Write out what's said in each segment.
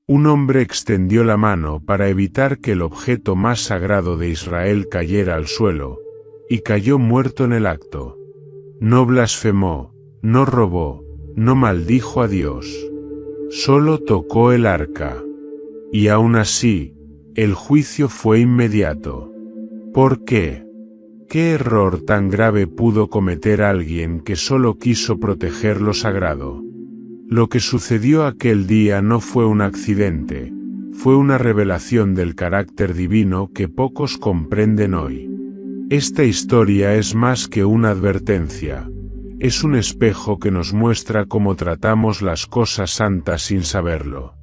Un hombre extendió la mano para evitar que el objeto más sagrado de Israel cayera al suelo, y cayó muerto en el acto. No blasfemó, no robó, no maldijo a Dios. Solo tocó el arca. Y aún así, el juicio fue inmediato. ¿Por qué? ¿Qué error tan grave pudo cometer alguien que solo quiso proteger lo sagrado? Lo que sucedió aquel día no fue un accidente, fue una revelación del carácter divino que pocos comprenden hoy. Esta historia es más que una advertencia, es un espejo que nos muestra cómo tratamos las cosas santas sin saberlo.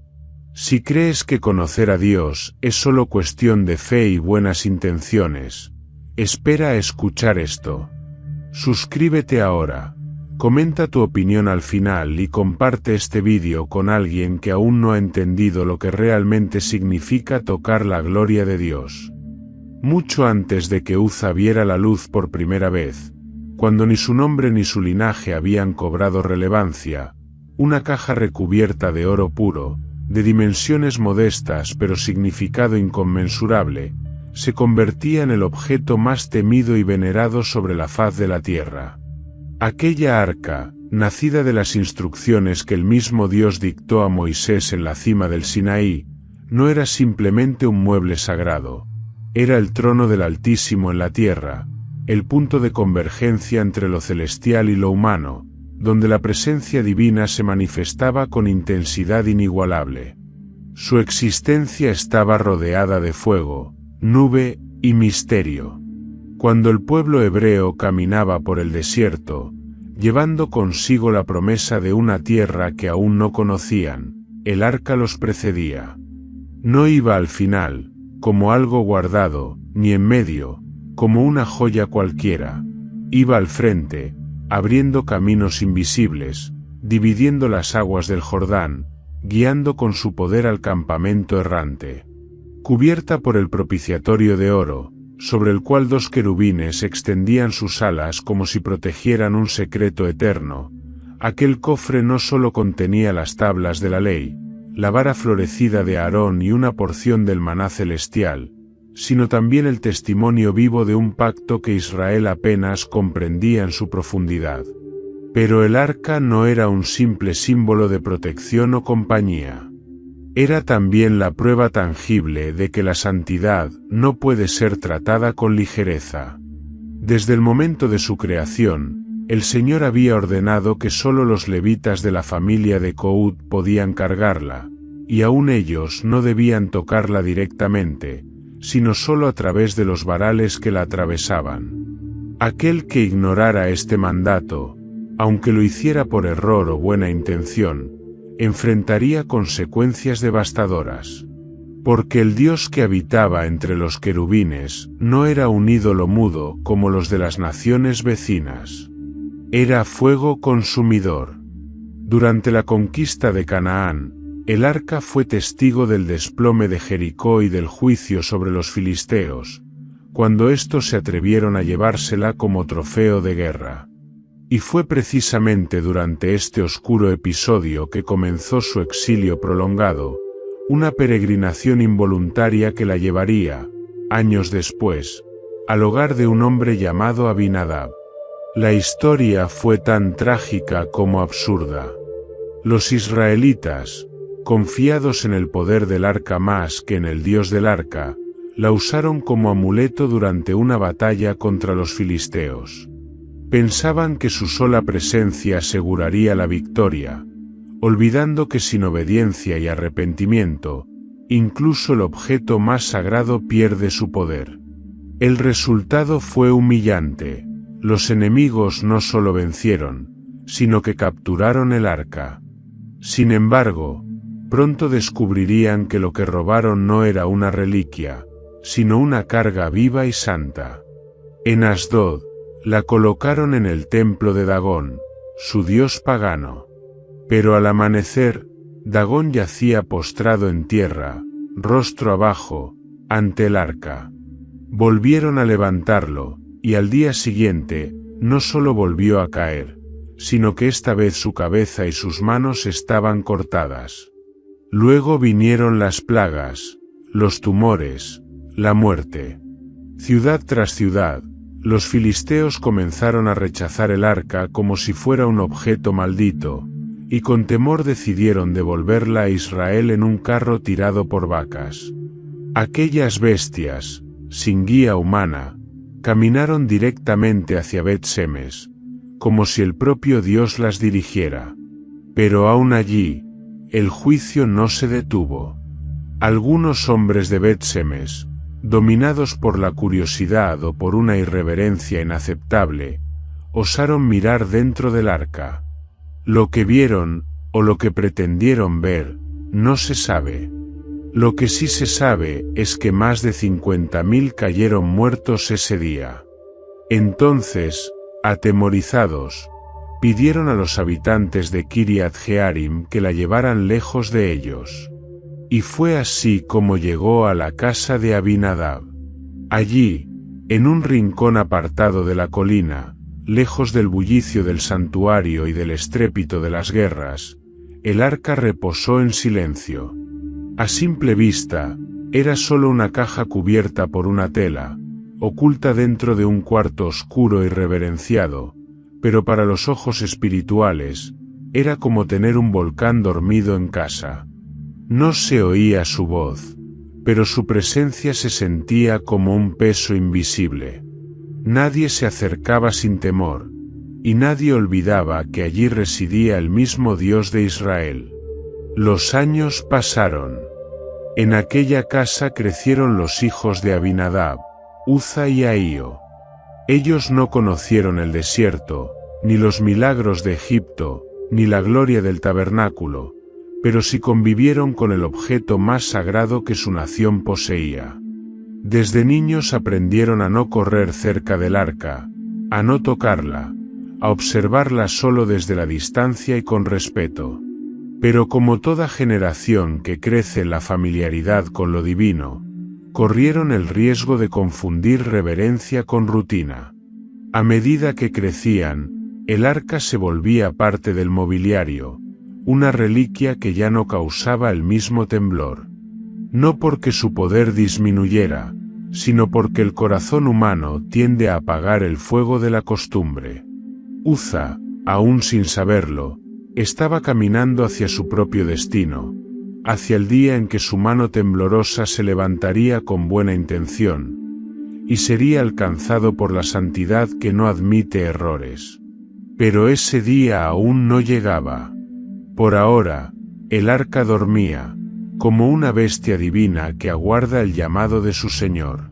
Si crees que conocer a Dios es solo cuestión de fe y buenas intenciones, espera a escuchar esto. Suscríbete ahora. Comenta tu opinión al final y comparte este vídeo con alguien que aún no ha entendido lo que realmente significa tocar la gloria de Dios. Mucho antes de que Uza viera la luz por primera vez, cuando ni su nombre ni su linaje habían cobrado relevancia, una caja recubierta de oro puro, de dimensiones modestas pero significado inconmensurable, se convertía en el objeto más temido y venerado sobre la faz de la tierra. Aquella arca, nacida de las instrucciones que el mismo Dios dictó a Moisés en la cima del Sinaí, no era simplemente un mueble sagrado, era el trono del Altísimo en la tierra, el punto de convergencia entre lo celestial y lo humano, donde la presencia divina se manifestaba con intensidad inigualable. Su existencia estaba rodeada de fuego, nube y misterio. Cuando el pueblo hebreo caminaba por el desierto, llevando consigo la promesa de una tierra que aún no conocían, el arca los precedía. No iba al final, como algo guardado, ni en medio, como una joya cualquiera. Iba al frente, abriendo caminos invisibles, dividiendo las aguas del Jordán, guiando con su poder al campamento errante. Cubierta por el propiciatorio de oro, sobre el cual dos querubines extendían sus alas como si protegieran un secreto eterno, aquel cofre no solo contenía las tablas de la ley, la vara florecida de Aarón y una porción del maná celestial, sino también el testimonio vivo de un pacto que Israel apenas comprendía en su profundidad. Pero el arca no era un simple símbolo de protección o compañía. Era también la prueba tangible de que la santidad no puede ser tratada con ligereza. Desde el momento de su creación, el Señor había ordenado que solo los levitas de la familia de Coat podían cargarla, y aún ellos no debían tocarla directamente, sino solo a través de los varales que la atravesaban. Aquel que ignorara este mandato, aunque lo hiciera por error o buena intención, enfrentaría consecuencias devastadoras. Porque el Dios que habitaba entre los querubines no era un ídolo mudo como los de las naciones vecinas. Era fuego consumidor. Durante la conquista de Canaán, el arca fue testigo del desplome de Jericó y del juicio sobre los filisteos, cuando estos se atrevieron a llevársela como trofeo de guerra. Y fue precisamente durante este oscuro episodio que comenzó su exilio prolongado, una peregrinación involuntaria que la llevaría, años después, al hogar de un hombre llamado Abinadab. La historia fue tan trágica como absurda. Los israelitas, confiados en el poder del arca más que en el Dios del arca, la usaron como amuleto durante una batalla contra los filisteos. Pensaban que su sola presencia aseguraría la victoria, olvidando que sin obediencia y arrepentimiento, incluso el objeto más sagrado pierde su poder. El resultado fue humillante. Los enemigos no solo vencieron, sino que capturaron el arca. Sin embargo, pronto descubrirían que lo que robaron no era una reliquia, sino una carga viva y santa. En Asdod, la colocaron en el templo de Dagón, su dios pagano. Pero al amanecer, Dagón yacía postrado en tierra, rostro abajo, ante el arca. Volvieron a levantarlo, y al día siguiente, no solo volvió a caer, sino que esta vez su cabeza y sus manos estaban cortadas. Luego vinieron las plagas, los tumores, la muerte. Ciudad tras ciudad, los filisteos comenzaron a rechazar el arca como si fuera un objeto maldito, y con temor decidieron devolverla a Israel en un carro tirado por vacas. Aquellas bestias, sin guía humana, caminaron directamente hacia Bet-Semes, como si el propio Dios las dirigiera. Pero aún allí, el juicio no se detuvo. Algunos hombres de Bet-Semes, dominados por la curiosidad o por una irreverencia inaceptable, osaron mirar dentro del arca. Lo que vieron, o lo que pretendieron ver, no se sabe. Lo que sí se sabe es que más de 50.000 cayeron muertos ese día. Entonces, atemorizados, pidieron a los habitantes de Kiriat Jearim que la llevaran lejos de ellos. Y fue así como llegó a la casa de Abinadab. Allí, en un rincón apartado de la colina, lejos del bullicio del santuario y del estrépito de las guerras, el arca reposó en silencio. A simple vista, era solo una caja cubierta por una tela, oculta dentro de un cuarto oscuro y reverenciado, pero para los ojos espirituales, era como tener un volcán dormido en casa. No se oía su voz, pero su presencia se sentía como un peso invisible. Nadie se acercaba sin temor, y nadie olvidaba que allí residía el mismo Dios de Israel. Los años pasaron. En aquella casa crecieron los hijos de Abinadab, Uza y Ahío. Ellos no conocieron el desierto, ni los milagros de Egipto, ni la gloria del tabernáculo, pero sí convivieron con el objeto más sagrado que su nación poseía. Desde niños aprendieron a no correr cerca del arca, a no tocarla, a observarla solo desde la distancia y con respeto. Pero como toda generación que crece en la familiaridad con lo divino, corrieron el riesgo de confundir reverencia con rutina. A medida que crecían, el arca se volvía parte del mobiliario, una reliquia que ya no causaba el mismo temblor. No porque su poder disminuyera, sino porque el corazón humano tiende a apagar el fuego de la costumbre. Uza, aún sin saberlo, estaba caminando hacia su propio destino, hacia el día en que su mano temblorosa se levantaría con buena intención, y sería alcanzado por la santidad que no admite errores. Pero ese día aún no llegaba. Por ahora, el arca dormía, como una bestia divina que aguarda el llamado de su Señor.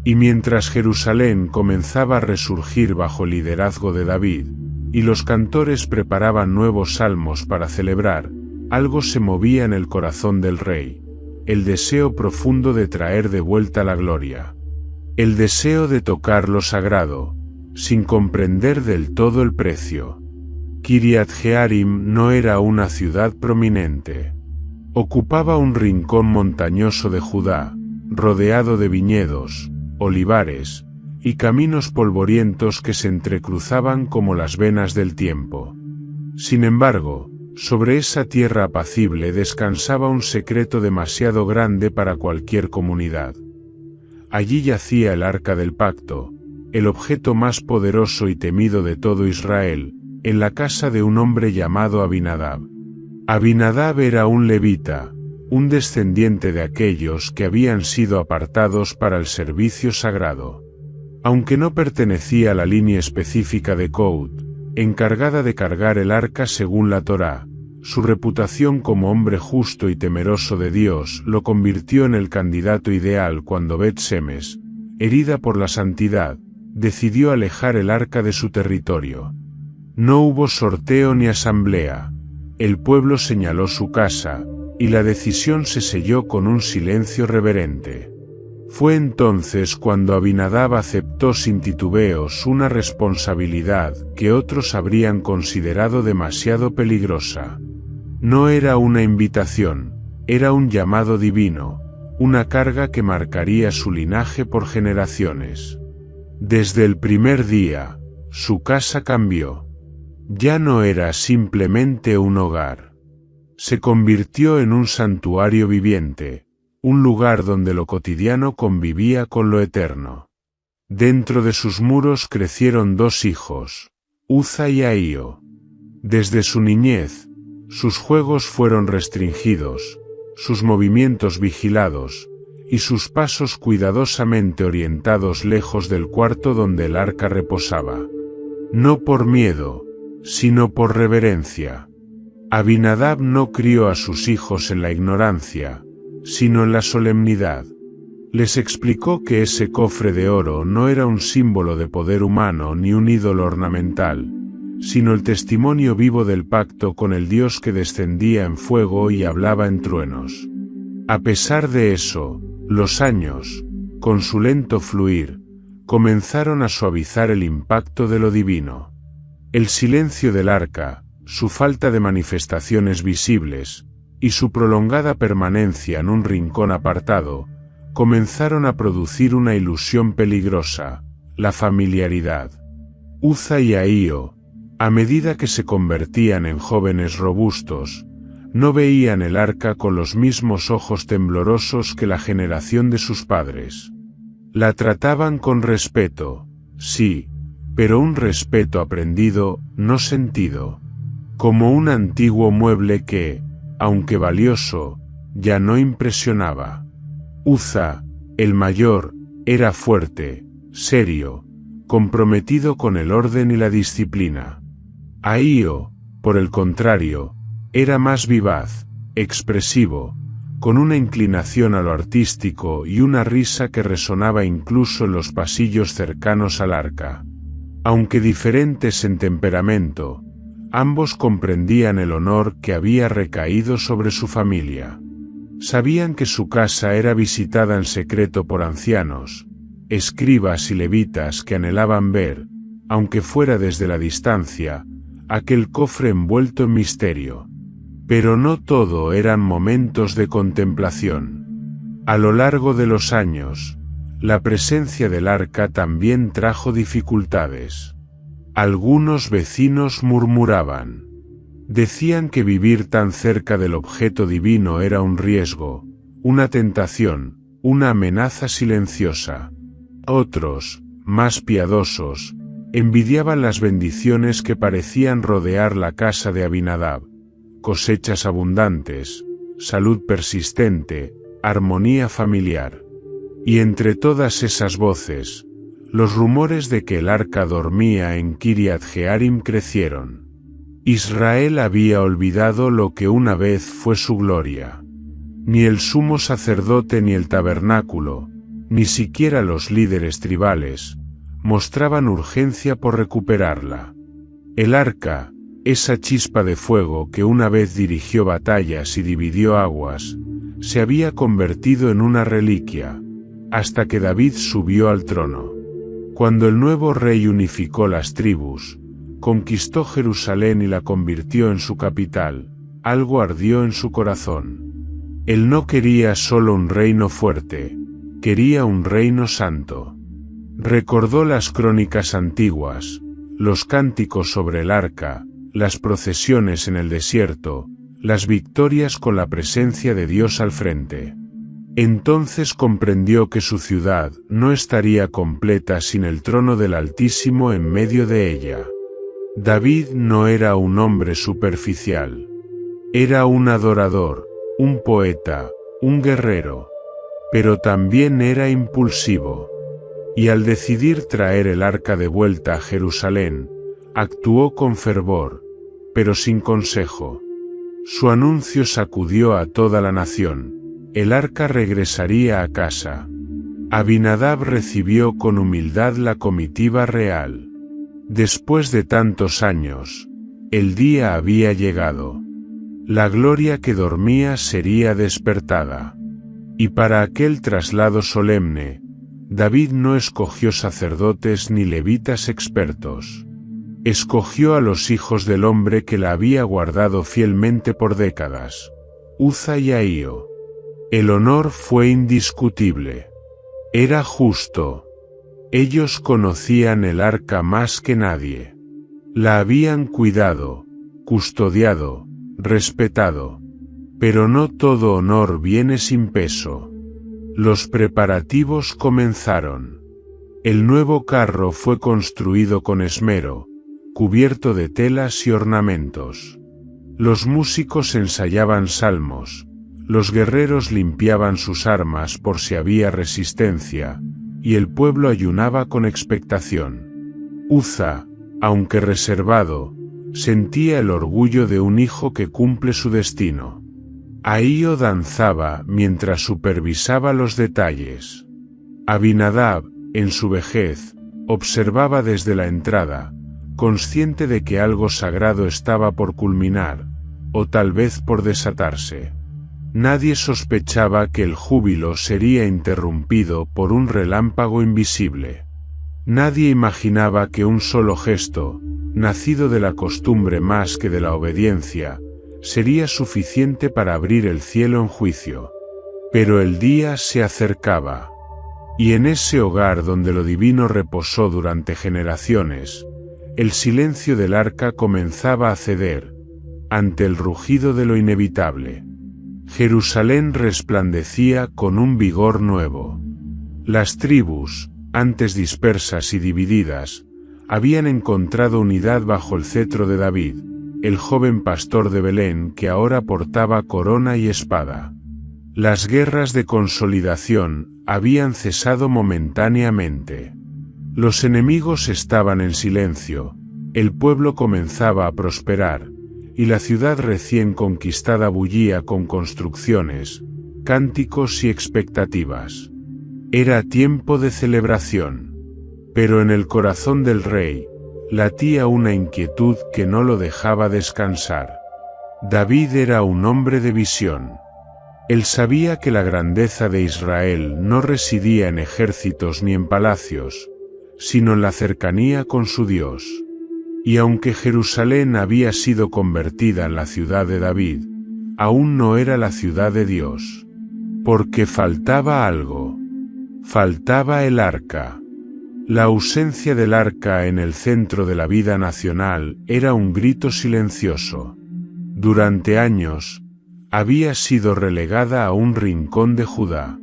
Y mientras Jerusalén comenzaba a resurgir bajo el liderazgo de David, y los cantores preparaban nuevos salmos para celebrar, algo se movía en el corazón del rey, el deseo profundo de traer de vuelta la gloria. El deseo de tocar lo sagrado, sin comprender del todo el precio. Kiriat Jearim no era una ciudad prominente. Ocupaba un rincón montañoso de Judá, rodeado de viñedos, olivares, y caminos polvorientos que se entrecruzaban como las venas del tiempo. Sin embargo, sobre esa tierra apacible descansaba un secreto demasiado grande para cualquier comunidad. Allí yacía el Arca del Pacto, el objeto más poderoso y temido de todo Israel, en la casa de un hombre llamado Abinadab. Abinadab era un levita, un descendiente de aquellos que habían sido apartados para el servicio sagrado. Aunque no pertenecía a la línea específica de Kohath, encargada de cargar el arca según la Torá, su reputación como hombre justo y temeroso de Dios lo convirtió en el candidato ideal cuando Bet-Semes, herida por la santidad, decidió alejar el arca de su territorio. No hubo sorteo ni asamblea, el pueblo señaló su casa, y la decisión se selló con un silencio reverente. Fue entonces cuando Abinadab aceptó sin titubeos una responsabilidad que otros habrían considerado demasiado peligrosa. No era una invitación, era un llamado divino, una carga que marcaría su linaje por generaciones. Desde el primer día, su casa cambió. Ya no era simplemente un hogar. Se convirtió en un santuario viviente, un lugar donde lo cotidiano convivía con lo eterno. Dentro de sus muros crecieron dos hijos, Uza y Ahío. Desde su niñez, sus juegos fueron restringidos, sus movimientos vigilados, y sus pasos cuidadosamente orientados lejos del cuarto donde el arca reposaba. No por miedo, sino por reverencia. Abinadab no crió a sus hijos en la ignorancia, sino en la solemnidad. Les explicó que ese cofre de oro no era un símbolo de poder humano ni un ídolo ornamental, sino el testimonio vivo del pacto con el Dios que descendía en fuego y hablaba en truenos. A pesar de eso, los años, con su lento fluir, comenzaron a suavizar el impacto de lo divino. El silencio del arca, su falta de manifestaciones visibles, y su prolongada permanencia en un rincón apartado, comenzaron a producir una ilusión peligrosa, la familiaridad. Uza y Ahío, a medida que se convertían en jóvenes robustos, no veían el arca con los mismos ojos temblorosos que la generación de sus padres. La trataban con respeto, sí, pero un respeto aprendido, no sentido. Como un antiguo mueble que, aunque valioso, ya no impresionaba. Uza, el mayor, era fuerte, serio, comprometido con el orden y la disciplina. Ahío, por el contrario, era más vivaz, expresivo, con una inclinación a lo artístico y una risa que resonaba incluso en los pasillos cercanos al arca. Aunque diferentes en temperamento, ambos comprendían el honor que había recaído sobre su familia. Sabían que su casa era visitada en secreto por ancianos, escribas y levitas que anhelaban ver, aunque fuera desde la distancia, aquel cofre envuelto en misterio. Pero no todo eran momentos de contemplación. A lo largo de los años, la presencia del arca también trajo dificultades. Algunos vecinos murmuraban. Decían que vivir tan cerca del objeto divino era un riesgo, una tentación, una amenaza silenciosa. Otros, más piadosos, envidiaban las bendiciones que parecían rodear la casa de Abinadab: cosechas abundantes, salud persistente, armonía familiar. Y entre todas esas voces, los rumores de que el arca dormía en Kiriat Jearim crecieron. Israel había olvidado lo que una vez fue su gloria. Ni el sumo sacerdote ni el tabernáculo, ni siquiera los líderes tribales, mostraban urgencia por recuperarla. El arca, esa chispa de fuego que una vez dirigió batallas y dividió aguas, se había convertido en una reliquia, hasta que David subió al trono. Cuando el nuevo rey unificó las tribus, conquistó Jerusalén y la convirtió en su capital, algo ardió en su corazón. Él no quería solo un reino fuerte, quería un reino santo. Recordó las crónicas antiguas, los cánticos sobre el arca, las procesiones en el desierto, las victorias con la presencia de Dios al frente. Entonces comprendió que su ciudad no estaría completa sin el trono del Altísimo en medio de ella. David no era un hombre superficial. Era un adorador, un poeta, un guerrero. Pero también era impulsivo. Y al decidir traer el arca de vuelta a Jerusalén, actuó con fervor, pero sin consejo. Su anuncio sacudió a toda la nación. El arca regresaría a casa. Abinadab recibió con humildad la comitiva real. Después de tantos años, el día había llegado. La gloria que dormía sería despertada. Y para aquel traslado solemne, David no escogió sacerdotes ni levitas expertos. Escogió a los hijos del hombre que la había guardado fielmente por décadas, Uza y Ahío. El honor fue indiscutible. Era justo. Ellos conocían el arca más que nadie. La habían cuidado, custodiado, respetado. Pero no todo honor viene sin peso. Los preparativos comenzaron. El nuevo carro fue construido con esmero, cubierto de telas y ornamentos. Los músicos ensayaban salmos, los guerreros limpiaban sus armas por si había resistencia, y el pueblo ayunaba con expectación. Uza, aunque reservado, sentía el orgullo de un hijo que cumple su destino. Ahío danzaba mientras supervisaba los detalles. Abinadab, en su vejez, observaba desde la entrada, consciente de que algo sagrado estaba por culminar, o tal vez por desatarse. Nadie sospechaba que el júbilo sería interrumpido por un relámpago invisible. Nadie imaginaba que un solo gesto, nacido de la costumbre más que de la obediencia, sería suficiente para abrir el cielo en juicio. Pero el día se acercaba. Y en ese hogar donde lo divino reposó durante generaciones, el silencio del arca comenzaba a ceder, ante el rugido de lo inevitable. Jerusalén resplandecía con un vigor nuevo. Las tribus, antes dispersas y divididas, habían encontrado unidad bajo el cetro de David, el joven pastor de Belén que ahora portaba corona y espada. Las guerras de consolidación habían cesado momentáneamente. Los enemigos estaban en silencio, el pueblo comenzaba a prosperar, y la ciudad recién conquistada bullía con construcciones, cánticos y expectativas. Era tiempo de celebración. Pero en el corazón del rey, latía una inquietud que no lo dejaba descansar. David era un hombre de visión. Él sabía que la grandeza de Israel no residía en ejércitos ni en palacios, sino en la cercanía con su Dios. Y aunque Jerusalén había sido convertida en la ciudad de David, aún no era la ciudad de Dios. Porque faltaba algo. Faltaba el arca. La ausencia del arca en el centro de la vida nacional era un grito silencioso. Durante años, había sido relegada a un rincón de Judá.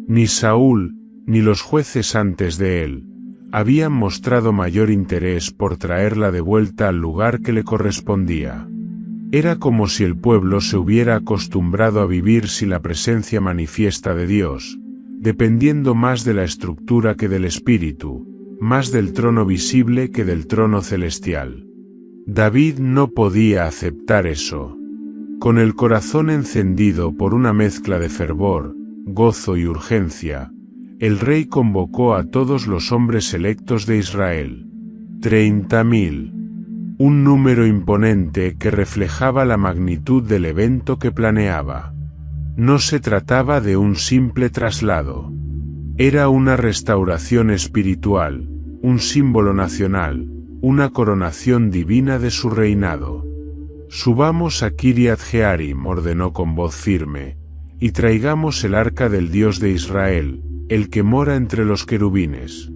Ni Saúl, ni los jueces antes de él, habían mostrado mayor interés por traerla de vuelta al lugar que le correspondía. Era como si el pueblo se hubiera acostumbrado a vivir sin la presencia manifiesta de Dios, dependiendo más de la estructura que del espíritu, más del trono visible que del trono celestial. David no podía aceptar eso. Con el corazón encendido por una mezcla de fervor, gozo y urgencia, el rey convocó a todos los hombres electos de Israel. 30.000. Un número imponente que reflejaba la magnitud del evento que planeaba. No se trataba de un simple traslado. Era una restauración espiritual, un símbolo nacional, una coronación divina de su reinado. Subamos a Kiriat Jearim, ordenó con voz firme, y traigamos el arca del Dios de Israel, el que mora entre los querubines.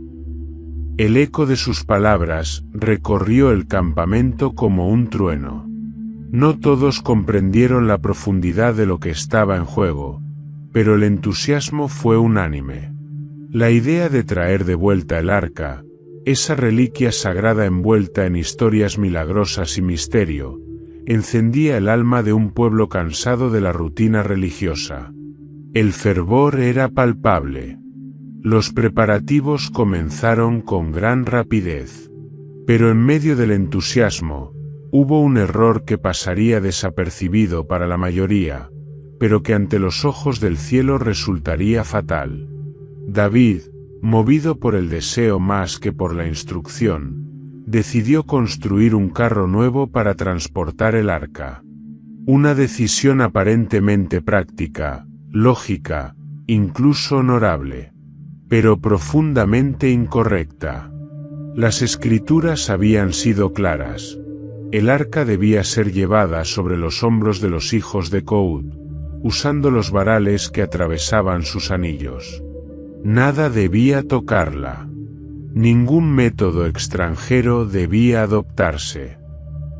El eco de sus palabras recorrió el campamento como un trueno. No todos comprendieron la profundidad de lo que estaba en juego, pero el entusiasmo fue unánime. La idea de traer de vuelta el arca, esa reliquia sagrada envuelta en historias milagrosas y misterio, encendía el alma de un pueblo cansado de la rutina religiosa. El fervor era palpable. Los preparativos comenzaron con gran rapidez. Pero en medio del entusiasmo, hubo un error que pasaría desapercibido para la mayoría, pero que ante los ojos del cielo resultaría fatal. David, movido por el deseo más que por la instrucción, decidió construir un carro nuevo para transportar el arca. Una decisión aparentemente práctica, lógica, incluso honorable, pero profundamente incorrecta. Las escrituras habían sido claras. El arca debía ser llevada sobre los hombros de los hijos de Coat, usando los varales que atravesaban sus anillos. Nada debía tocarla. Ningún método extranjero debía adoptarse.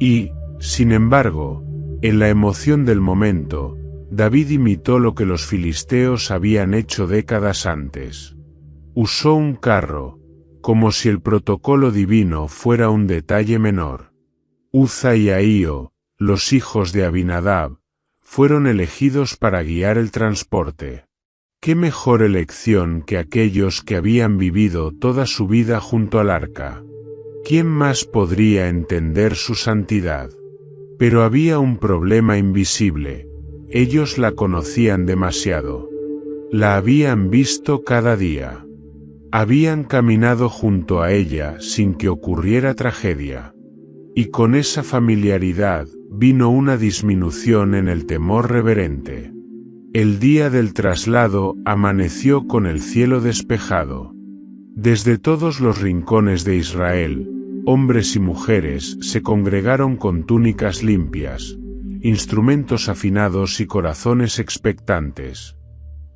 Y, sin embargo, en la emoción del momento, David imitó lo que los filisteos habían hecho décadas antes. Usó un carro, como si el protocolo divino fuera un detalle menor. Uza y Ahío, los hijos de Abinadab, fueron elegidos para guiar el transporte. ¿Qué mejor elección que aquellos que habían vivido toda su vida junto al arca? ¿Quién más podría entender su santidad? Pero había un problema invisible. Ellos la conocían demasiado. La habían visto cada día. Habían caminado junto a ella sin que ocurriera tragedia. Y con esa familiaridad vino una disminución en el temor reverente. El día del traslado amaneció con el cielo despejado. Desde todos los rincones de Israel, hombres y mujeres se congregaron con túnicas limpias, instrumentos afinados y corazones expectantes.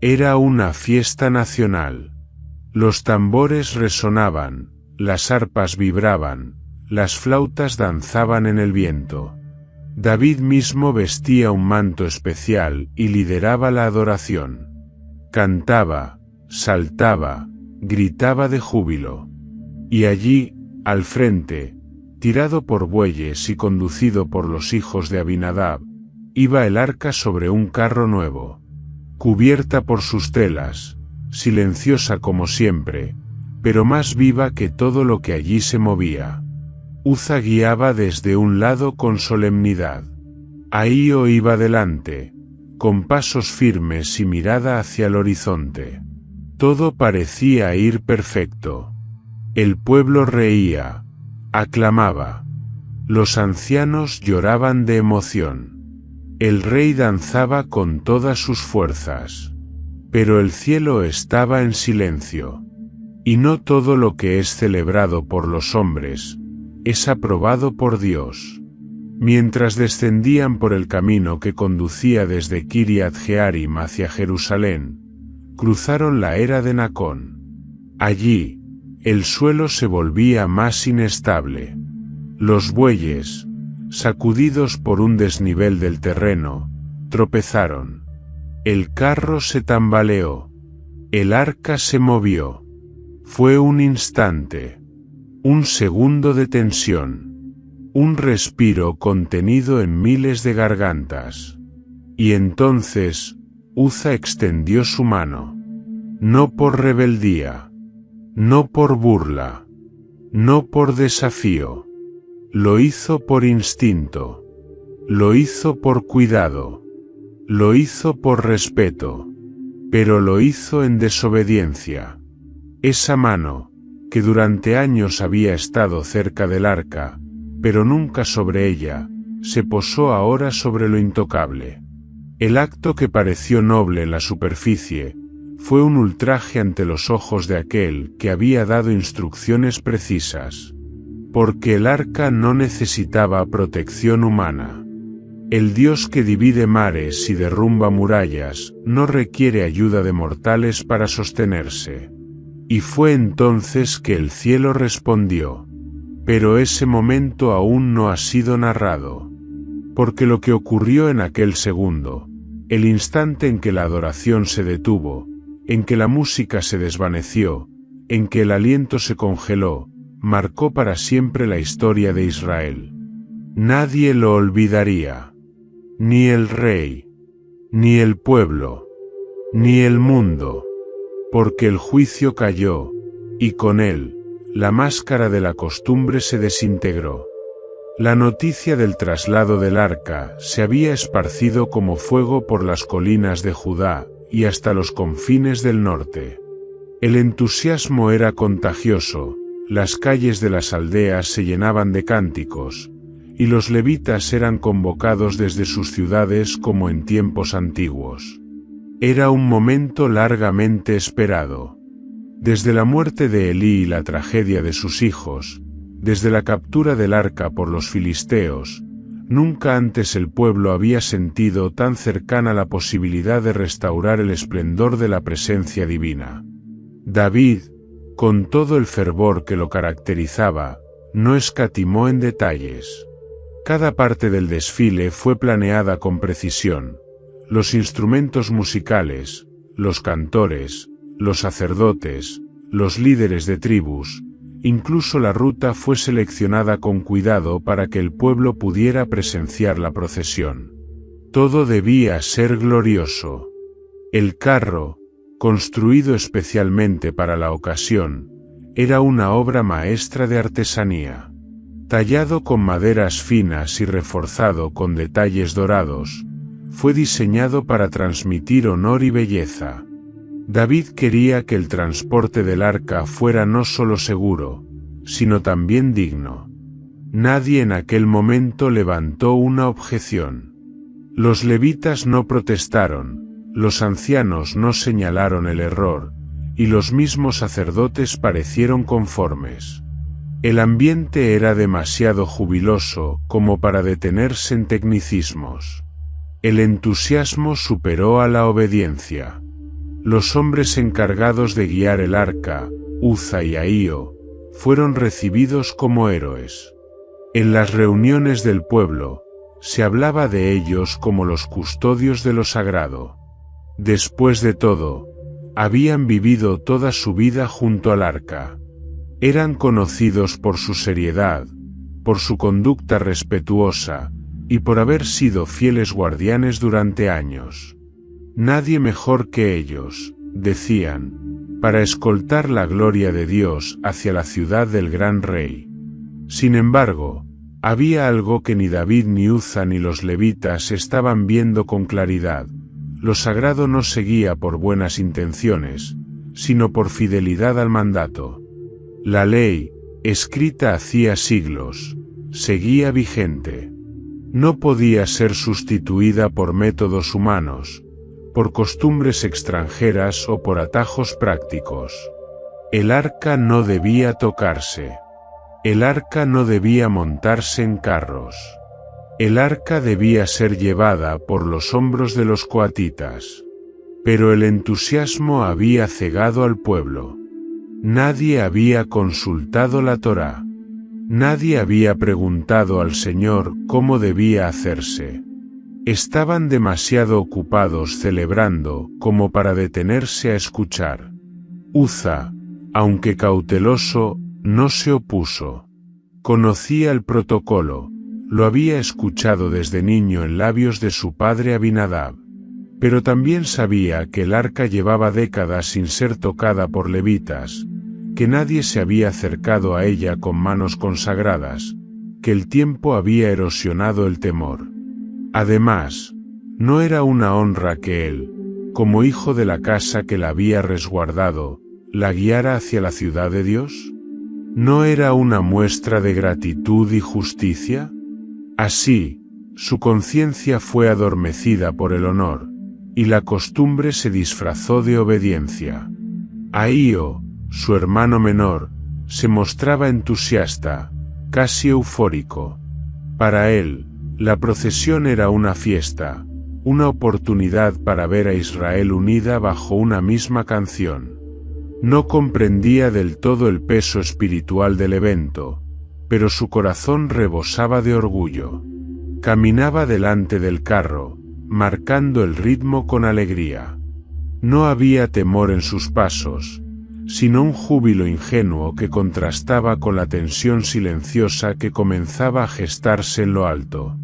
Era una fiesta nacional. Los tambores resonaban, las arpas vibraban, las flautas danzaban en el viento. David mismo vestía un manto especial y lideraba la adoración. Cantaba, saltaba, gritaba de júbilo. Y allí, al frente, tirado por bueyes y conducido por los hijos de Abinadab, iba el arca sobre un carro nuevo, cubierta por sus telas, silenciosa como siempre, pero más viva que todo lo que allí se movía. Uza guiaba desde un lado con solemnidad. Ahío iba delante, con pasos firmes y mirada hacia el horizonte. Todo parecía ir perfecto. El pueblo reía, aclamaba. Los ancianos lloraban de emoción. El rey danzaba con todas sus fuerzas. Pero el cielo estaba en silencio. Y no todo lo que es celebrado por los hombres es aprobado por Dios. Mientras descendían por el camino que conducía desde Kiriat Jearim hacia Jerusalén, cruzaron la era de Nacón. Allí, el suelo se volvía más inestable. Los bueyes, sacudidos por un desnivel del terreno, tropezaron. El carro se tambaleó. El arca se movió. Fue un instante. Un segundo de tensión. Un respiro contenido en miles de gargantas. Y entonces, Uza extendió su mano. No por rebeldía. No por burla. No por desafío. Lo hizo por instinto. Lo hizo por cuidado. Lo hizo por respeto. Pero lo hizo en desobediencia. Esa mano, que durante años había estado cerca del arca, pero nunca sobre ella, se posó ahora sobre lo intocable. El acto que pareció noble en la superficie, fue un ultraje ante los ojos de aquel que había dado instrucciones precisas. Porque el arca no necesitaba protección humana. El Dios que divide mares y derrumba murallas, no requiere ayuda de mortales para sostenerse. Y fue entonces que el cielo respondió. Pero ese momento aún no ha sido narrado. Porque lo que ocurrió en aquel segundo, el instante en que la adoración se detuvo, en que la música se desvaneció, en que el aliento se congeló, marcó para siempre la historia de Israel. Nadie lo olvidaría. Ni el rey, ni el pueblo, ni el mundo. Porque el juicio cayó, y con él, la máscara de la costumbre se desintegró. La noticia del traslado del arca se había esparcido como fuego por las colinas de Judá y hasta los confines del norte. El entusiasmo era contagioso, las calles de las aldeas se llenaban de cánticos, y los levitas eran convocados desde sus ciudades como en tiempos antiguos. Era un momento largamente esperado. Desde la muerte de Elí y la tragedia de sus hijos, desde la captura del arca por los filisteos, nunca antes el pueblo había sentido tan cercana la posibilidad de restaurar el esplendor de la presencia divina. David, con todo el fervor que lo caracterizaba, no escatimó en detalles. Cada parte del desfile fue planeada con precisión. los instrumentos musicales, los cantores, los sacerdotes, los líderes de tribus, incluso la ruta fue seleccionada con cuidado para que el pueblo pudiera presenciar la procesión. Todo debía ser glorioso. El carro, construido especialmente para la ocasión, era una obra maestra de artesanía. Tallado con maderas finas y reforzado con detalles dorados, fue diseñado para transmitir honor y belleza. David quería que el transporte del arca fuera no solo seguro, sino también digno. Nadie en aquel momento levantó una objeción. Los levitas no protestaron, los ancianos no señalaron el error, y los mismos sacerdotes parecieron conformes. El ambiente era demasiado jubiloso como para detenerse en tecnicismos. El entusiasmo superó a la obediencia. Los hombres encargados de guiar el arca, Uza y Ahío, fueron recibidos como héroes. En las reuniones del pueblo, se hablaba de ellos como los custodios de lo sagrado. Después de todo, habían vivido toda su vida junto al arca. Eran conocidos por su seriedad, por su conducta respetuosa, y por haber sido fieles guardianes durante años. Nadie mejor que ellos, decían, para escoltar la gloria de Dios hacia la ciudad del gran rey. Sin embargo, había algo que ni David ni Uza ni los levitas estaban viendo con claridad. Lo sagrado no seguía por buenas intenciones, sino por fidelidad al mandato. La ley, escrita hacía siglos, seguía vigente. No podía ser sustituida por métodos humanos, por costumbres extranjeras o por atajos prácticos. El arca no debía tocarse. El arca no debía montarse en carros. El arca debía ser llevada por los hombros de los coatitas. Pero el entusiasmo había cegado al pueblo. Nadie había consultado la Torá. Nadie había preguntado al Señor cómo debía hacerse. Estaban demasiado ocupados celebrando como para detenerse a escuchar. Uza, aunque cauteloso, no se opuso. Conocía el protocolo, lo había escuchado desde niño en labios de su padre Abinadab. Pero también sabía que el arca llevaba décadas sin ser tocada por levitas, que nadie se había acercado a ella con manos consagradas, que el tiempo había erosionado el temor. Además, ¿no era una honra que él, como hijo de la casa que la había resguardado, la guiara hacia la ciudad de Dios? ¿No era una muestra de gratitud y justicia? Así, su conciencia fue adormecida por el honor, y la costumbre se disfrazó de obediencia. Ahío, su hermano menor, se mostraba entusiasta, casi eufórico. Para él, la procesión era una fiesta, una oportunidad para ver a Israel unida bajo una misma canción. No comprendía del todo el peso espiritual del evento, pero su corazón rebosaba de orgullo. Caminaba delante del carro, marcando el ritmo con alegría. No había temor en sus pasos, sino un júbilo ingenuo que contrastaba con la tensión silenciosa que comenzaba a gestarse en lo alto.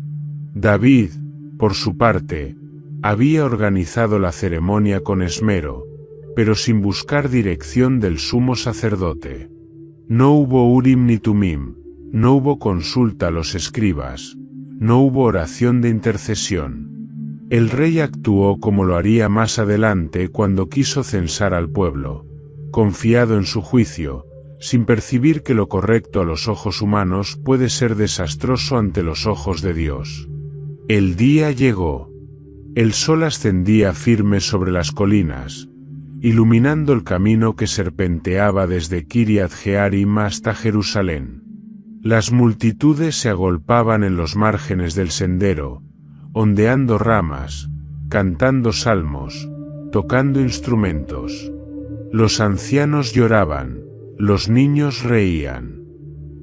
David, por su parte, había organizado la ceremonia con esmero, pero sin buscar dirección del sumo sacerdote. No hubo Urim ni Tumim, no hubo consulta a los escribas, no hubo oración de intercesión. El rey actuó como lo haría más adelante cuando quiso censar al pueblo, confiado en su juicio, sin percibir que lo correcto a los ojos humanos puede ser desastroso ante los ojos de Dios. El día llegó. El sol ascendía firme sobre las colinas, iluminando el camino que serpenteaba desde Kiriat Jearim hasta Jerusalén. Las multitudes se agolpaban en los márgenes del sendero, ondeando ramas, cantando salmos, tocando instrumentos. Los ancianos lloraban, los niños reían.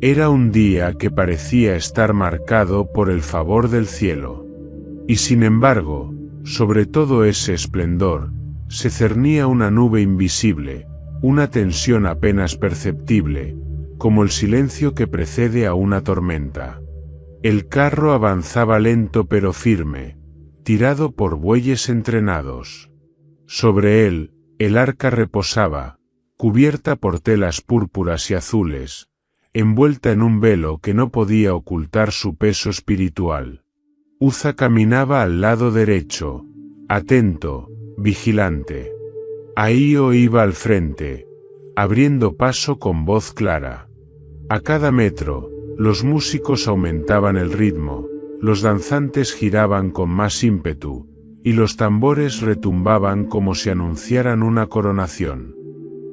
Era un día que parecía estar marcado por el favor del cielo. Y sin embargo, Sobre todo ese esplendor, se cernía una nube invisible, una tensión apenas perceptible, como el silencio que precede a una tormenta. El carro avanzaba lento pero firme, tirado por bueyes entrenados. Sobre él, el arca reposaba, cubierta por telas púrpuras y azules, envuelta en un velo que no podía ocultar su peso espiritual. Uza caminaba al lado derecho, atento, vigilante. Ahío iba al frente, abriendo paso con voz clara. A cada metro, los músicos aumentaban el ritmo, los danzantes giraban con más ímpetu, y los tambores retumbaban como si anunciaran una coronación.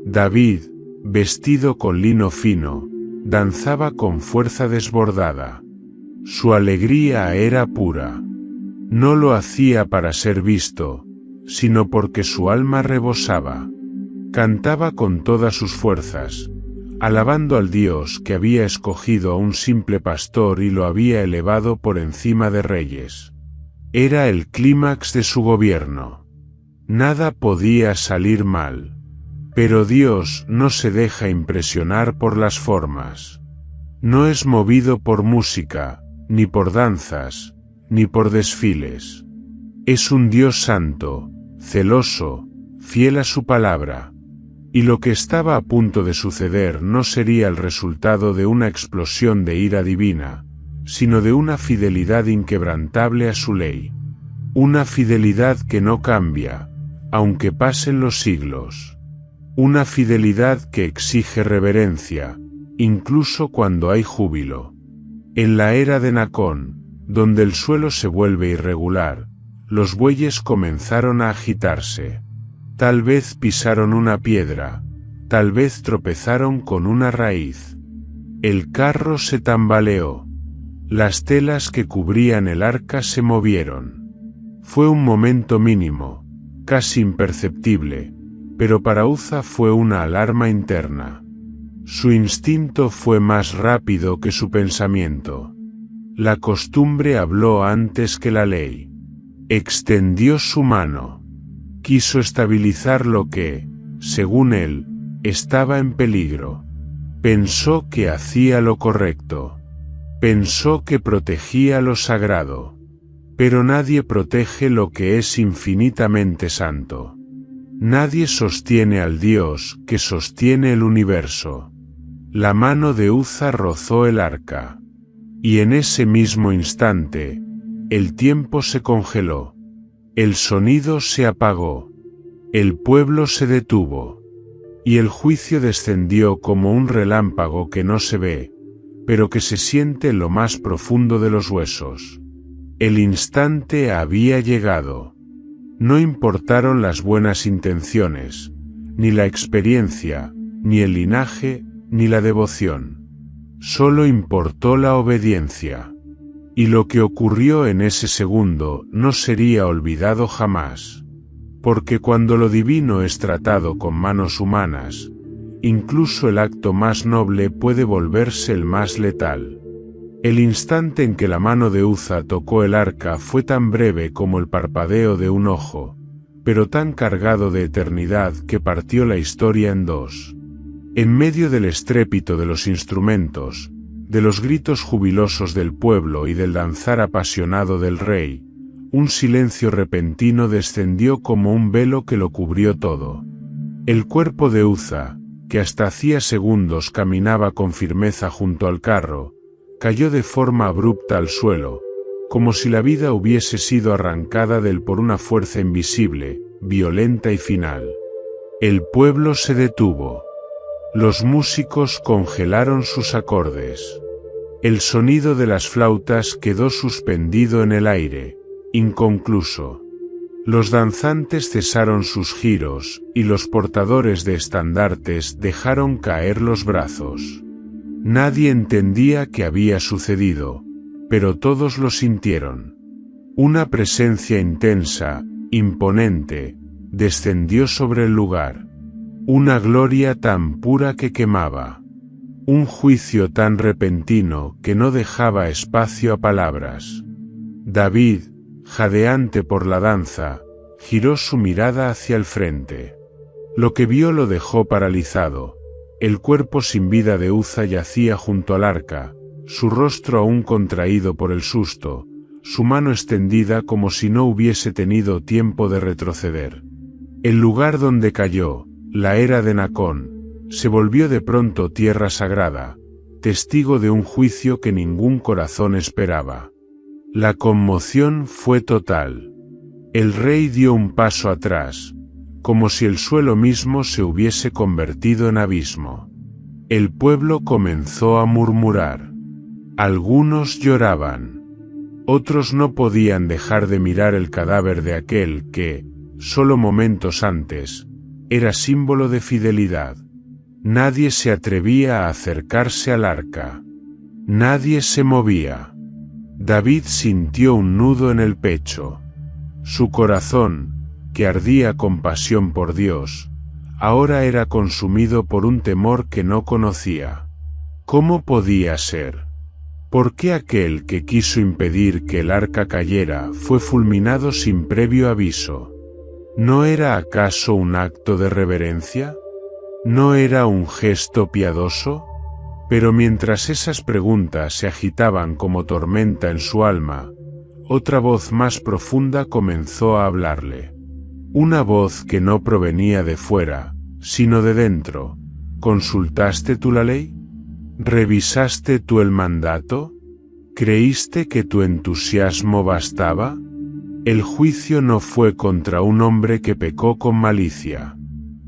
David, vestido con lino fino, danzaba con fuerza desbordada. Su alegría era pura. No lo hacía para ser visto, sino porque su alma rebosaba. Cantaba con todas sus fuerzas, alabando al Dios que había escogido a un simple pastor y lo había elevado por encima de reyes. Era el clímax de su gobierno. Nada podía salir mal. Pero Dios no se deja impresionar por las formas. No es movido por música, ni por danzas, ni por desfiles. Es un Dios santo, celoso, fiel a su palabra. Y lo que estaba a punto de suceder no sería el resultado de una explosión de ira divina, sino de una fidelidad inquebrantable a su ley. Una fidelidad que no cambia, aunque pasen los siglos. Una fidelidad que exige reverencia, incluso cuando hay júbilo. En la era de Nacón, donde el suelo se vuelve irregular, los bueyes comenzaron a agitarse. Tal vez pisaron una piedra, tal vez tropezaron con una raíz. El carro se tambaleó. Las telas que cubrían el arca se movieron. Fue un momento mínimo, casi imperceptible, pero para Uza fue una alarma interna. Su instinto fue más rápido que su pensamiento. La costumbre habló antes que la ley. Extendió su mano. Quiso estabilizar lo que, según él, estaba en peligro. Pensó que hacía lo correcto. Pensó que protegía lo sagrado. Pero nadie protege lo que es infinitamente santo. Nadie sostiene al Dios que sostiene el universo. La mano de Uza rozó el arca. Y en ese mismo instante, el tiempo se congeló. El sonido se apagó. El pueblo se detuvo. Y el juicio descendió como un relámpago que no se ve, pero que se siente en lo más profundo de los huesos. El instante había llegado. No importaron las buenas intenciones, ni la experiencia, ni el linaje, ni la devoción. Solo importó la obediencia. Y lo que ocurrió en ese segundo no sería olvidado jamás. Porque cuando lo divino es tratado con manos humanas, incluso el acto más noble puede volverse el más letal. El instante en que la mano de Uza tocó el arca fue tan breve como el parpadeo de un ojo, pero tan cargado de eternidad que partió la historia en dos. En medio del estrépito de los instrumentos, de los gritos jubilosos del pueblo y del danzar apasionado del rey, un silencio repentino descendió como un velo que lo cubrió todo. El cuerpo de Uza, que hasta hacía segundos caminaba con firmeza junto al carro, cayó de forma abrupta al suelo, como si la vida hubiese sido arrancada de él por una fuerza invisible, violenta y final. El pueblo se detuvo. Los músicos congelaron sus acordes. El sonido de las flautas quedó suspendido en el aire, inconcluso. Los danzantes cesaron sus giros, y los portadores de estandartes dejaron caer los brazos. Nadie entendía qué había sucedido, pero todos lo sintieron. Una presencia intensa, imponente, descendió sobre el lugar. Una gloria tan pura que quemaba. Un juicio tan repentino que no dejaba espacio a palabras. David, jadeante por la danza, giró su mirada hacia el frente. Lo que vio lo dejó paralizado. El cuerpo sin vida de Uza yacía junto al arca, su rostro aún contraído por el susto, su mano extendida como si no hubiese tenido tiempo de retroceder. El lugar donde cayó, la era de Nacón, se volvió de pronto tierra sagrada, testigo de un juicio que ningún corazón esperaba. La conmoción fue total. El rey dio un paso atrás, como si el suelo mismo se hubiese convertido en abismo. El pueblo comenzó a murmurar. Algunos lloraban. Otros no podían dejar de mirar el cadáver de aquel que, solo momentos antes, era símbolo de fidelidad. Nadie se atrevía a acercarse al arca. Nadie se movía. David sintió un nudo en el pecho. Su corazón, que ardía con pasión por Dios, ahora era consumido por un temor que no conocía. ¿Cómo podía ser? ¿Por qué aquel que quiso impedir que el arca cayera fue fulminado sin previo aviso? ¿No era acaso un acto de reverencia? ¿No era un gesto piadoso? Pero mientras esas preguntas se agitaban como tormenta en su alma, otra voz más profunda comenzó a hablarle. Una voz que no provenía de fuera, sino de dentro. ¿Consultaste tú la ley? ¿Revisaste tú el mandato? ¿Creíste que tu entusiasmo bastaba? El juicio no fue contra un hombre que pecó con malicia.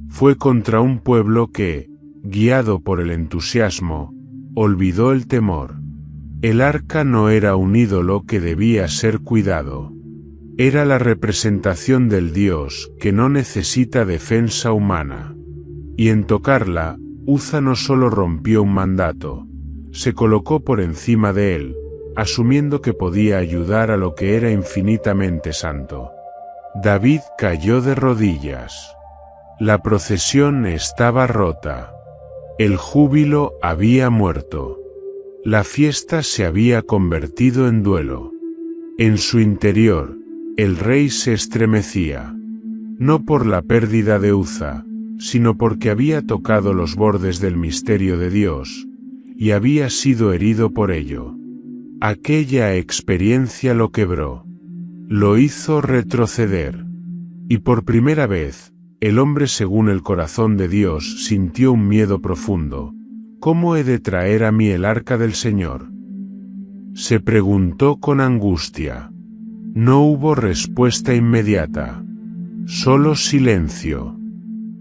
Fue contra un pueblo que, guiado por el entusiasmo, olvidó el temor. El arca no era un ídolo que debía ser cuidado. Era la representación del Dios que no necesita defensa humana. Y en tocarla, Uza no solo rompió un mandato, se colocó por encima de él, asumiendo que podía ayudar a lo que era infinitamente santo. David cayó de rodillas. La procesión estaba rota. El júbilo había muerto. La fiesta se había convertido en duelo. En su interior, el rey se estremecía. No por la pérdida de Uza, sino porque había tocado los bordes del misterio de Dios, y había sido herido por ello. Aquella experiencia lo quebró. Lo hizo retroceder. Y por primera vez, el hombre según el corazón de Dios sintió un miedo profundo. ¿Cómo he de traer a mí el arca del Señor? Se preguntó con angustia. No hubo respuesta inmediata. Solo silencio.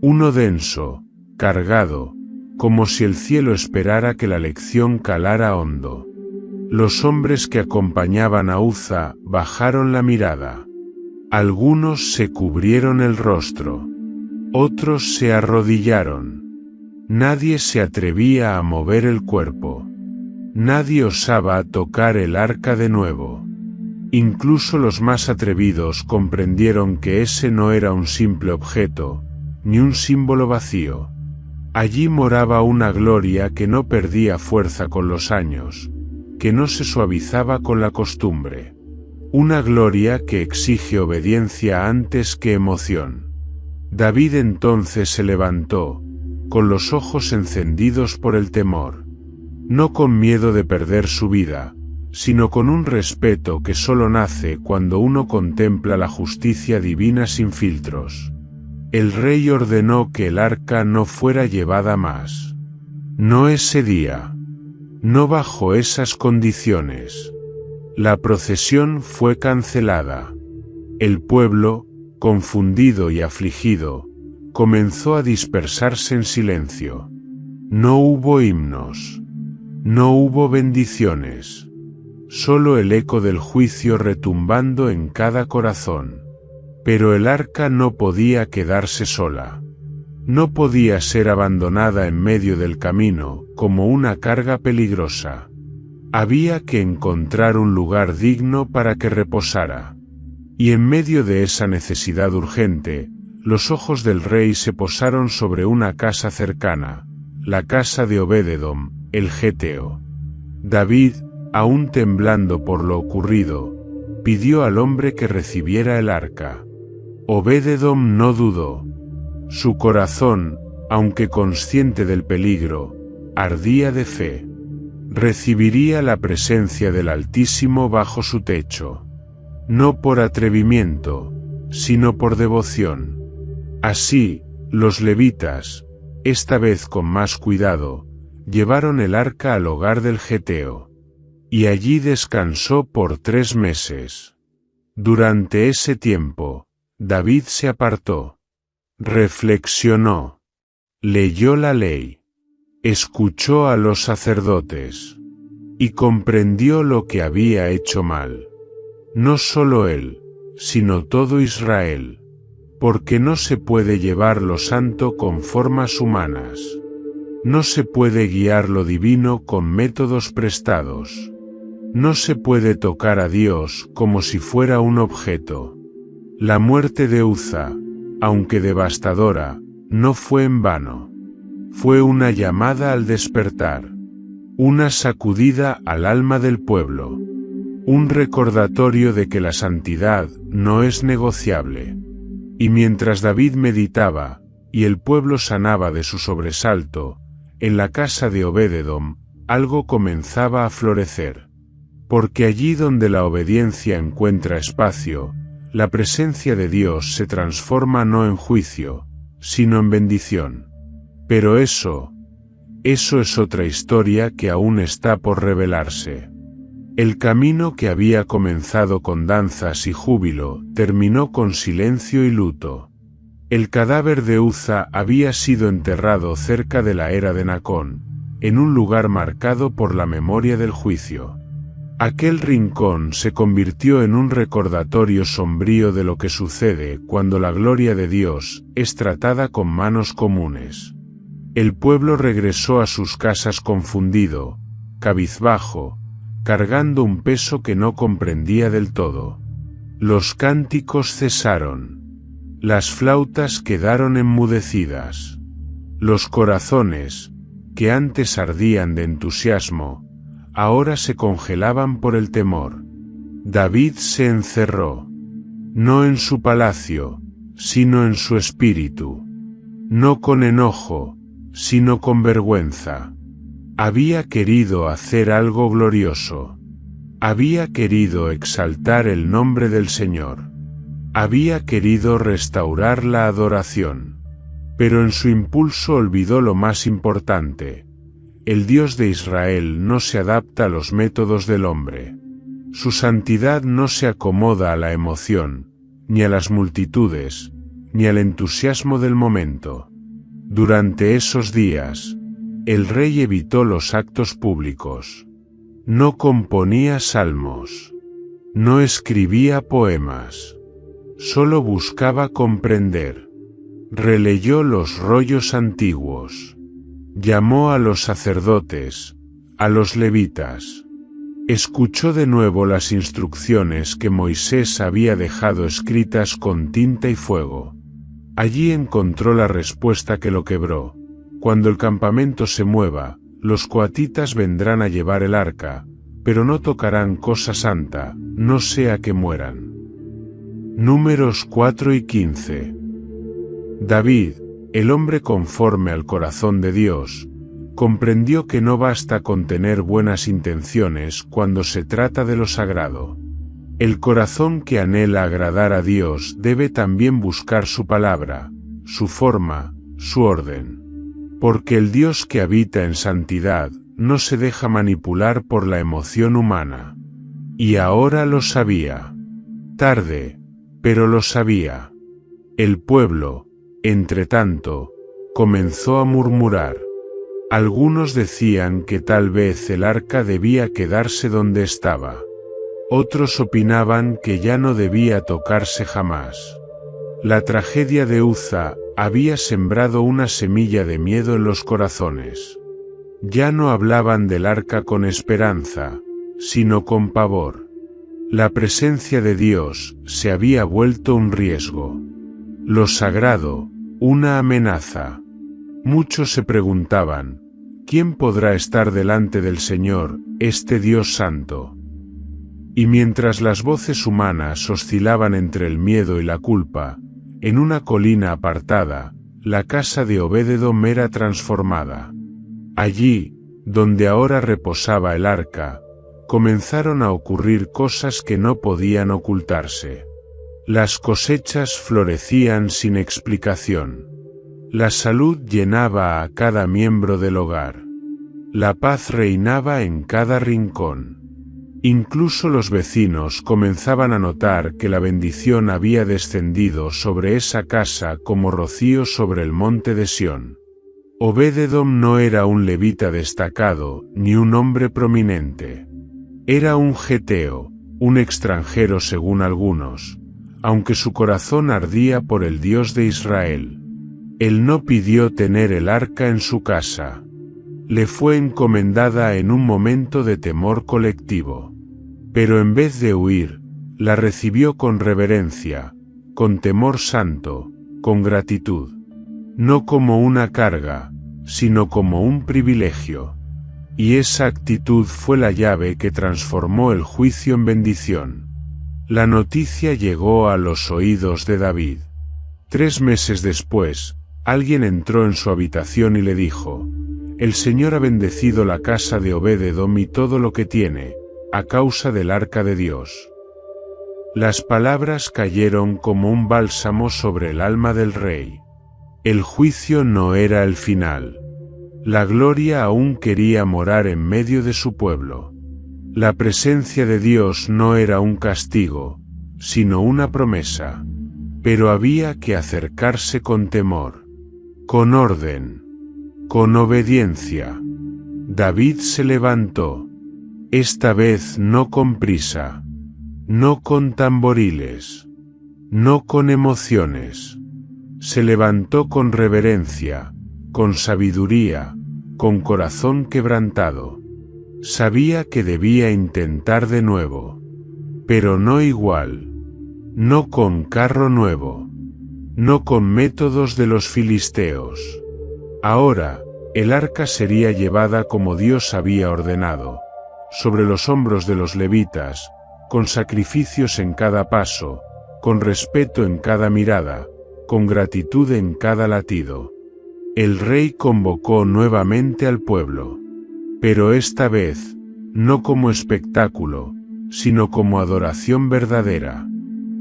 Uno denso, cargado, como si el cielo esperara que la lección calara hondo. Los hombres que acompañaban a Uza bajaron la mirada. Algunos se cubrieron el rostro. Otros se arrodillaron. Nadie se atrevía a mover el cuerpo. Nadie osaba tocar el arca de nuevo. Incluso los más atrevidos comprendieron que ese no era un simple objeto, ni un símbolo vacío. Allí moraba una gloria que no perdía fuerza con los años, que no se suavizaba con la costumbre. Una gloria que exige obediencia antes que emoción. David entonces se levantó, con los ojos encendidos por el temor. No con miedo de perder su vida, sino con un respeto que solo nace cuando uno contempla la justicia divina sin filtros. El rey ordenó que el arca no fuera llevada más. No ese día. No bajo esas condiciones. La procesión fue cancelada. El pueblo, confundido y afligido, comenzó a dispersarse en silencio. No hubo himnos. No hubo bendiciones. Solo el eco del juicio retumbando en cada corazón. Pero el arca no podía quedarse sola. No podía ser abandonada en medio del camino como una carga peligrosa. Había que encontrar un lugar digno para que reposara. Y en medio de esa necesidad urgente, los ojos del rey se posaron sobre una casa cercana, la casa de Obed-edom, el geteo. David, aún temblando por lo ocurrido, pidió al hombre que recibiera el arca. Obed-edom no dudó. Su corazón, aunque consciente del peligro, ardía de fe. Recibiría la presencia del Altísimo bajo su techo. No por atrevimiento, sino por devoción. Así, los levitas, esta vez con más cuidado, llevaron el arca al hogar del geteo. Y allí descansó por 3 meses. Durante ese tiempo, David se apartó. Reflexionó. Leyó la ley. Escuchó a los sacerdotes. Y comprendió lo que había hecho mal. No solo él, sino todo Israel. Porque no se puede llevar lo santo con formas humanas. No se puede guiar lo divino con métodos prestados. No se puede tocar a Dios como si fuera un objeto. La muerte de Uza, aunque devastadora, no fue en vano. Fue una llamada al despertar. Una sacudida al alma del pueblo. Un recordatorio de que la santidad no es negociable. Y mientras David meditaba, y el pueblo sanaba de su sobresalto, en la casa de Obed-edom, algo comenzaba a florecer. Porque allí donde la obediencia encuentra espacio, la presencia de Dios se transforma no en juicio, sino en bendición. Pero eso es otra historia que aún está por revelarse. El camino que había comenzado con danzas y júbilo, terminó con silencio y luto. El cadáver de Uza había sido enterrado cerca de la era de Nacón, en un lugar marcado por la memoria del juicio. Aquel rincón se convirtió en un recordatorio sombrío de lo que sucede cuando la gloria de Dios es tratada con manos comunes. El pueblo regresó a sus casas confundido, cabizbajo, cargando un peso que no comprendía del todo. Los cánticos cesaron. Las flautas quedaron enmudecidas. Los corazones, que antes ardían de entusiasmo, ahora se congelaban por el temor. David se encerró. No en su palacio, sino en su espíritu. No con enojo, sino con vergüenza. Había querido hacer algo glorioso. Había querido exaltar el nombre del Señor. Había querido restaurar la adoración. Pero en su impulso olvidó lo más importante. El Dios de Israel no se adapta a los métodos del hombre. Su santidad no se acomoda a la emoción, ni a las multitudes, ni al entusiasmo del momento. Durante esos días, el rey evitó los actos públicos. No componía salmos. No escribía poemas. Solo buscaba comprender. Releyó los rollos antiguos. Llamó a los sacerdotes, a los levitas. Escuchó de nuevo las instrucciones que Moisés había dejado escritas con tinta y fuego. Allí encontró la respuesta que lo quebró. Cuando el campamento se mueva, los coatitas vendrán a llevar el arca, pero no tocarán cosa santa, no sea que mueran. Números 4 y 15. David, el hombre conforme al corazón de Dios, comprendió que no basta con tener buenas intenciones cuando se trata de lo sagrado. El corazón que anhela agradar a Dios debe también buscar su palabra, su forma, su orden. Porque el Dios que habita en santidad no se deja manipular por la emoción humana. Y ahora lo sabía. Tarde, pero lo sabía. El pueblo, entretanto, comenzó a murmurar. Algunos decían que tal vez el arca debía quedarse donde estaba. Otros opinaban que ya no debía tocarse jamás. La tragedia de Uza había sembrado una semilla de miedo en los corazones. Ya no hablaban del arca con esperanza, sino con pavor. La presencia de Dios se había vuelto un riesgo. Lo sagrado, una amenaza. Muchos se preguntaban, ¿quién podrá estar delante del Señor, este Dios santo? Y mientras las voces humanas oscilaban entre el miedo y la culpa, en una colina apartada, la casa de Obed-Edom era transformada. Allí, donde ahora reposaba el arca, comenzaron a ocurrir cosas que no podían ocultarse. Las cosechas florecían sin explicación. La salud llenaba a cada miembro del hogar. La paz reinaba en cada rincón. Incluso los vecinos comenzaban a notar que la bendición había descendido sobre esa casa como rocío sobre el monte de Sión. Obed-Edom no era un levita destacado, ni un hombre prominente. Era un geteo, un extranjero según algunos, aunque su corazón ardía por el Dios de Israel. Él no pidió tener el arca en su casa. Le fue encomendada en un momento de temor colectivo. Pero en vez de huir, la recibió con reverencia, con temor santo, con gratitud. No como una carga, sino como un privilegio. Y esa actitud fue la llave que transformó el juicio en bendición. La noticia llegó a los oídos de David. 3 meses después, alguien entró en su habitación y le dijo: «El Señor ha bendecido la casa de Obed-Edom y todo lo que tiene, a causa del arca de Dios». Las palabras cayeron como un bálsamo sobre el alma del rey. El juicio no era el final. La gloria aún quería morar en medio de su pueblo. La presencia de Dios no era un castigo, sino una promesa. Pero había que acercarse con temor, con orden, con obediencia. David se levantó. Esta vez no con prisa, no con tamboriles, no con emociones. Se levantó con reverencia, con sabiduría, con corazón quebrantado. Sabía que debía intentar de nuevo, pero no igual, no con carro nuevo, no con métodos de los filisteos. Ahora, el arca sería llevada como Dios había ordenado, sobre los hombros de los levitas, con sacrificios en cada paso, con respeto en cada mirada, con gratitud en cada latido. El rey convocó nuevamente al pueblo, pero esta vez, no como espectáculo, sino como adoración verdadera.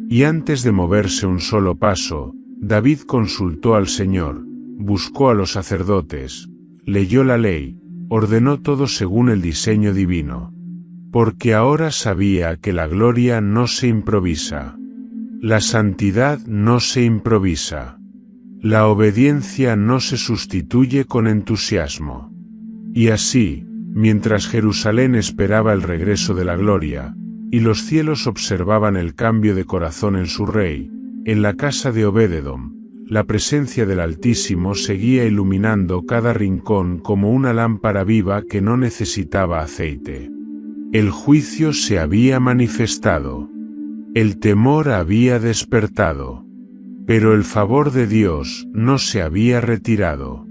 Y antes de moverse un solo paso, David consultó al Señor, buscó a los sacerdotes, leyó la ley, ordenó todo según el diseño divino. Porque ahora sabía que la gloria no se improvisa. La santidad no se improvisa. La obediencia no se sustituye con entusiasmo. Y así, mientras Jerusalén esperaba el regreso de la gloria, y los cielos observaban el cambio de corazón en su rey, en la casa de Obed-Edom, la presencia del Altísimo seguía iluminando cada rincón como una lámpara viva que no necesitaba aceite. El juicio se había manifestado. El temor había despertado. Pero el favor de Dios no se había retirado.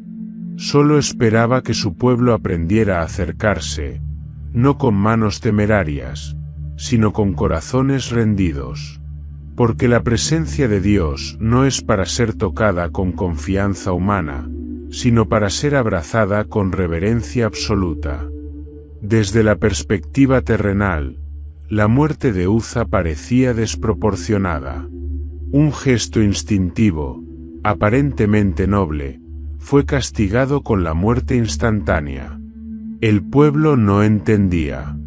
Solo esperaba que su pueblo aprendiera a acercarse, no con manos temerarias, sino con corazones rendidos. Porque la presencia de Dios no es para ser tocada con confianza humana, sino para ser abrazada con reverencia absoluta. Desde la perspectiva terrenal, la muerte de Uza parecía desproporcionada. Un gesto instintivo, aparentemente noble, fue castigado con la muerte instantánea. El pueblo no entendía.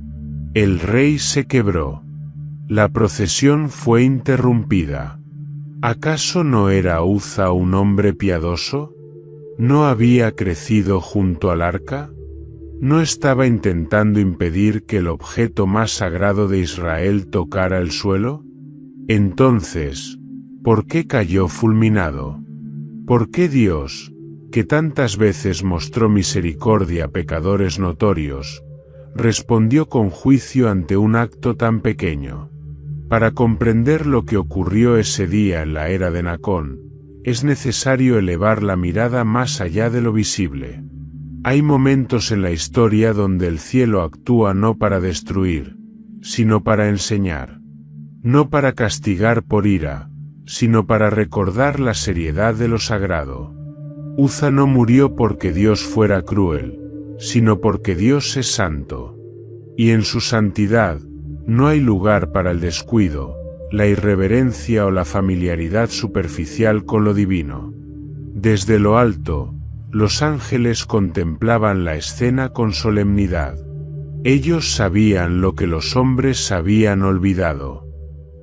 El rey se quebró. La procesión fue interrumpida. ¿Acaso no era Uza un hombre piadoso? ¿No había crecido junto al arca? ¿No estaba intentando impedir que el objeto más sagrado de Israel tocara el suelo? Entonces, ¿por qué cayó fulminado? ¿Por qué Dios, que tantas veces mostró misericordia a pecadores notorios, respondió con juicio ante un acto tan pequeño? Para comprender lo que ocurrió ese día en la era de Nacón, es necesario elevar la mirada más allá de lo visible. Hay momentos en la historia donde el cielo actúa no para destruir, sino para enseñar. No para castigar por ira, sino para recordar la seriedad de lo sagrado. Uza no murió porque Dios fuera cruel, sino porque Dios es santo. Y en su santidad, no hay lugar para el descuido, la irreverencia o la familiaridad superficial con lo divino. Desde lo alto, los ángeles contemplaban la escena con solemnidad. Ellos sabían lo que los hombres habían olvidado.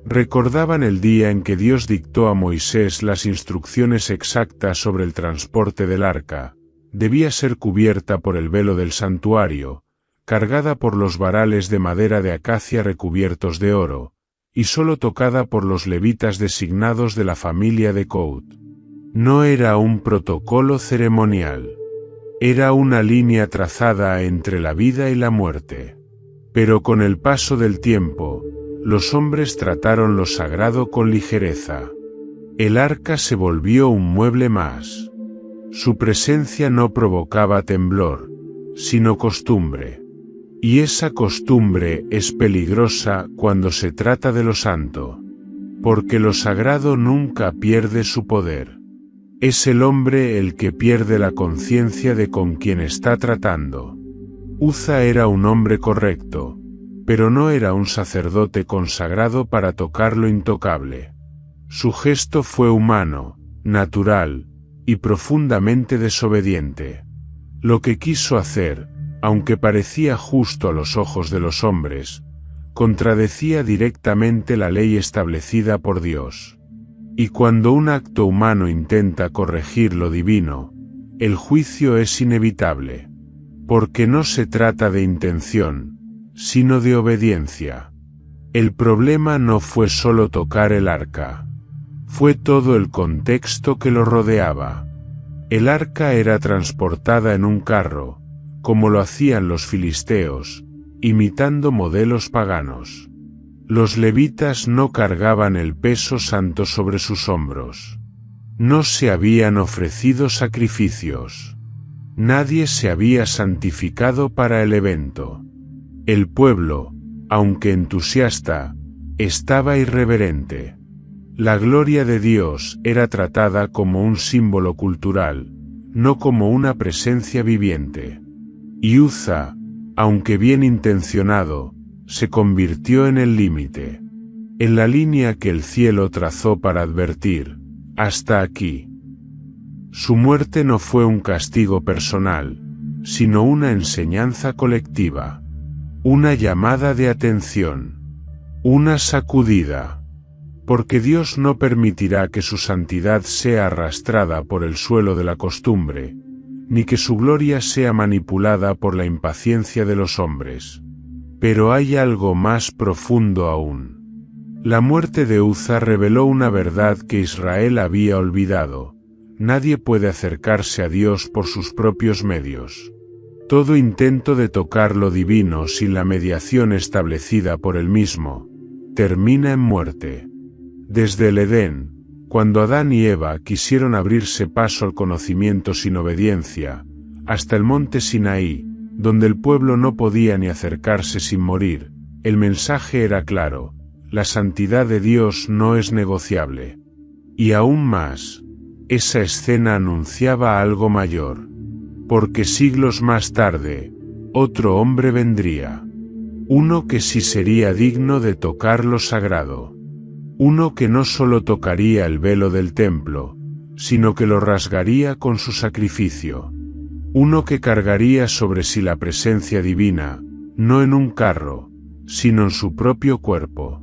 Recordaban el día en que Dios dictó a Moisés las instrucciones exactas sobre el transporte del arca. Debía ser cubierta por el velo del santuario, cargada por los varales de madera de acacia recubiertos de oro, y solo tocada por los levitas designados de la familia de Coat. No era un protocolo ceremonial. Era una línea trazada entre la vida y la muerte. Pero con el paso del tiempo, los hombres trataron lo sagrado con ligereza. El arca se volvió un mueble más. Su presencia no provocaba temblor, sino costumbre. Y esa costumbre es peligrosa cuando se trata de lo santo, porque lo sagrado nunca pierde su poder. Es el hombre el que pierde la conciencia de con quién está tratando. Uza era un hombre correcto, pero no era un sacerdote consagrado para tocar lo intocable. Su gesto fue humano, natural, y profundamente desobediente. Lo que quiso hacer, aunque parecía justo a los ojos de los hombres, contradecía directamente la ley establecida por Dios. Y cuando un acto humano intenta corregir lo divino, el juicio es inevitable, porque no se trata de intención, sino de obediencia. El problema no fue solo tocar el arca, fue todo el contexto que lo rodeaba. El arca era transportada en un carro, como lo hacían los filisteos, imitando modelos paganos. Los levitas no cargaban el peso santo sobre sus hombros. No se habían ofrecido sacrificios. Nadie se había santificado para el evento. El pueblo, aunque entusiasta, estaba irreverente. La gloria de Dios era tratada como un símbolo cultural, no como una presencia viviente. Y Uza, aunque bien intencionado, se convirtió en el límite, en la línea que el cielo trazó para advertir, hasta aquí. Su muerte no fue un castigo personal, sino una enseñanza colectiva, una llamada de atención, una sacudida, porque Dios no permitirá que su santidad sea arrastrada por el suelo de la costumbre, ni que su gloria sea manipulada por la impaciencia de los hombres. Pero hay algo más profundo aún. La muerte de Uza reveló una verdad que Israel había olvidado. Nadie puede acercarse a Dios por sus propios medios. Todo intento de tocar lo divino sin la mediación establecida por él mismo, termina en muerte. Desde el Edén, cuando Adán y Eva quisieron abrirse paso al conocimiento sin obediencia, hasta el monte Sinaí, donde el pueblo no podía ni acercarse sin morir, el mensaje era claro: la santidad de Dios no es negociable. Y aún más, esa escena anunciaba algo mayor, porque siglos más tarde, otro hombre vendría, uno que sí sería digno de tocar lo sagrado, uno que no solo tocaría el velo del templo, sino que lo rasgaría con su sacrificio. Uno que cargaría sobre sí la presencia divina, no en un carro, sino en su propio cuerpo.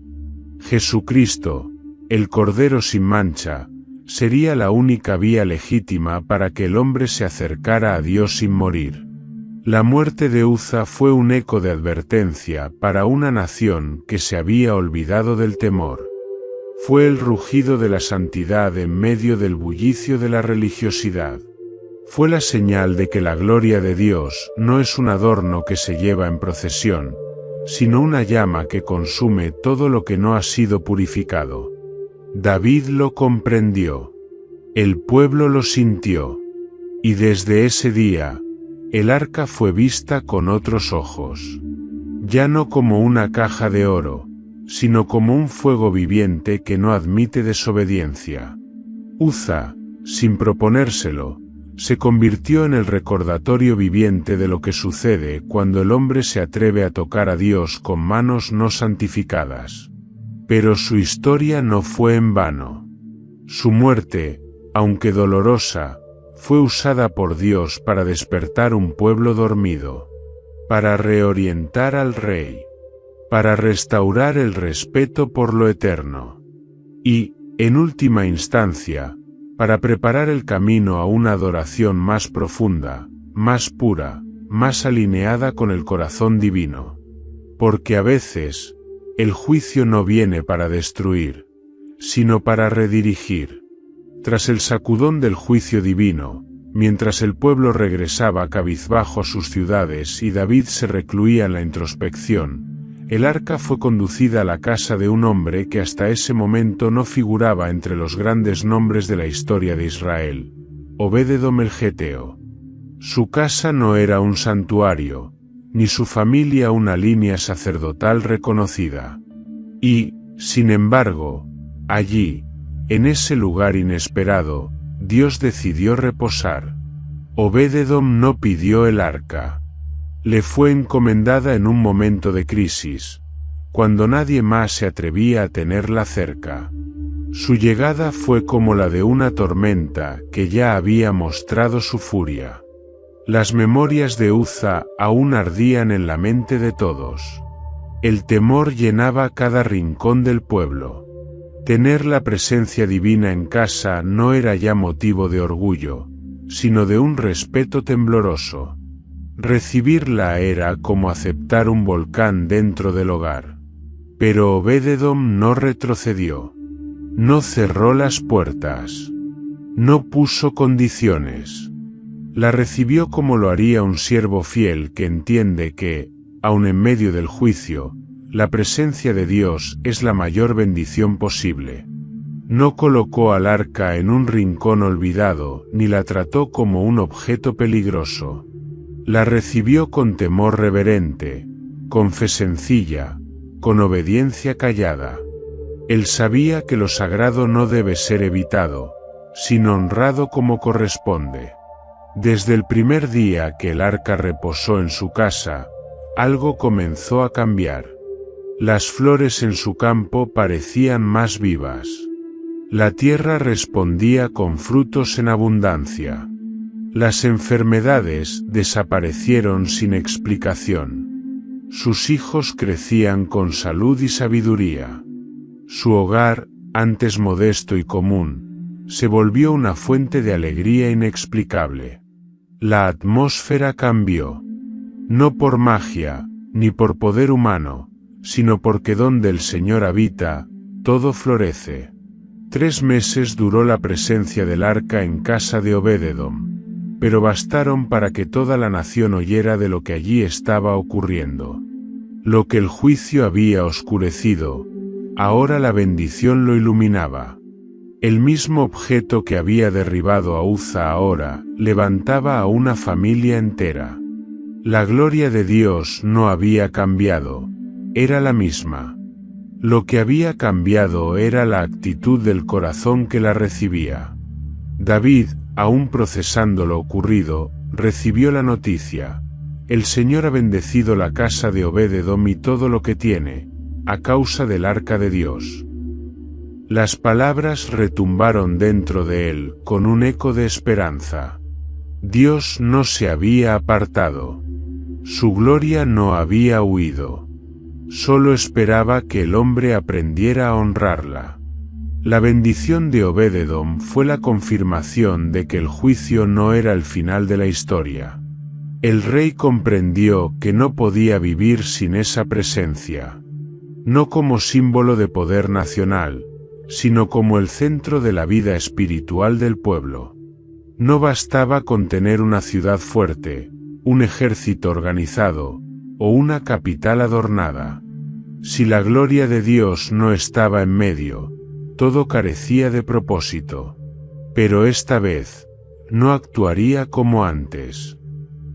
Jesucristo, el Cordero sin mancha, sería la única vía legítima para que el hombre se acercara a Dios sin morir. La muerte de Uza fue un eco de advertencia para una nación que se había olvidado del temor. Fue el rugido de la santidad en medio del bullicio de la religiosidad. Fue la señal de que la gloria de Dios no es un adorno que se lleva en procesión, sino una llama que consume todo lo que no ha sido purificado. David lo comprendió. El pueblo lo sintió. Y desde ese día, el arca fue vista con otros ojos. ya no como una caja de oro, sino como un fuego viviente que no admite desobediencia. Uza, sin proponérselo, se convirtió en el recordatorio viviente de lo que sucede cuando el hombre se atreve a tocar a Dios con manos no santificadas. Pero su historia no fue en vano. Su muerte, aunque dolorosa, fue usada por Dios para despertar un pueblo dormido, para reorientar al rey, para restaurar el respeto por lo eterno y, en última instancia, para preparar el camino a una adoración más profunda, más pura, más alineada con el corazón divino. Porque a veces, el juicio no viene para destruir, sino para redirigir. Tras el sacudón del juicio divino, mientras el pueblo regresaba cabizbajo a sus ciudades y David se recluía en la introspección, el arca fue conducida a la casa de un hombre que hasta ese momento no figuraba entre los grandes nombres de la historia de Israel, Obed-edom el geteo. Su casa no era un santuario, ni su familia una línea sacerdotal reconocida. Y, sin embargo, allí, en ese lugar inesperado, Dios decidió reposar. Obed-edom no pidió el arca. Le fue encomendada en un momento de crisis, cuando nadie más se atrevía a tenerla cerca. Su llegada fue como la de una tormenta que ya había mostrado su furia. Las memorias de Uza aún ardían en la mente de todos. El temor llenaba cada rincón del pueblo. Tener la presencia divina en casa no era ya motivo de orgullo, sino de un respeto tembloroso. Recibirla era como aceptar un volcán dentro del hogar. Pero Obed-edom no retrocedió. No cerró las puertas. No puso condiciones. La recibió como lo haría un siervo fiel que entiende que, aun en medio del juicio, la presencia de Dios es la mayor bendición posible. No colocó al arca en un rincón olvidado ni la trató como un objeto peligroso. La recibió con temor reverente, con fe sencilla, con obediencia callada. Él sabía que lo sagrado no debe ser evitado, sino honrado como corresponde. Desde el primer día que el arca reposó en su casa, algo comenzó a cambiar. Las flores en su campo parecían más vivas. La tierra respondía con frutos en abundancia. Las enfermedades desaparecieron sin explicación. Sus hijos crecían con salud y sabiduría. Su hogar, antes modesto y común, se volvió una fuente de alegría inexplicable. La atmósfera cambió. No por magia, ni por poder humano, sino porque donde el Señor habita, todo florece. 3 meses duró la presencia del arca en casa de Obed-edom, pero bastaron para que toda la nación oyera de lo que allí estaba ocurriendo. Lo que el juicio había oscurecido, ahora la bendición lo iluminaba. El mismo objeto que había derribado a Uza ahora, levantaba a una familia entera. La gloria de Dios no había cambiado, era la misma. Lo que había cambiado era la actitud del corazón que la recibía. David, aún procesando lo ocurrido, recibió la noticia: el Señor ha bendecido la casa de Obed-edom y todo lo que tiene, a causa del arca de Dios. Las palabras retumbaron dentro de él con un eco de esperanza. Dios no se había apartado. Su gloria no había huido. Solo esperaba que el hombre aprendiera a honrarla. La bendición de Obed-edom fue la confirmación de que el juicio no era el final de la historia. El rey comprendió que no podía vivir sin esa presencia. No como símbolo de poder nacional, sino como el centro de la vida espiritual del pueblo. No bastaba con tener una ciudad fuerte, un ejército organizado, o una capital adornada. Si la gloria de Dios no estaba en medio, todo carecía de propósito. Pero esta vez, no actuaría como antes.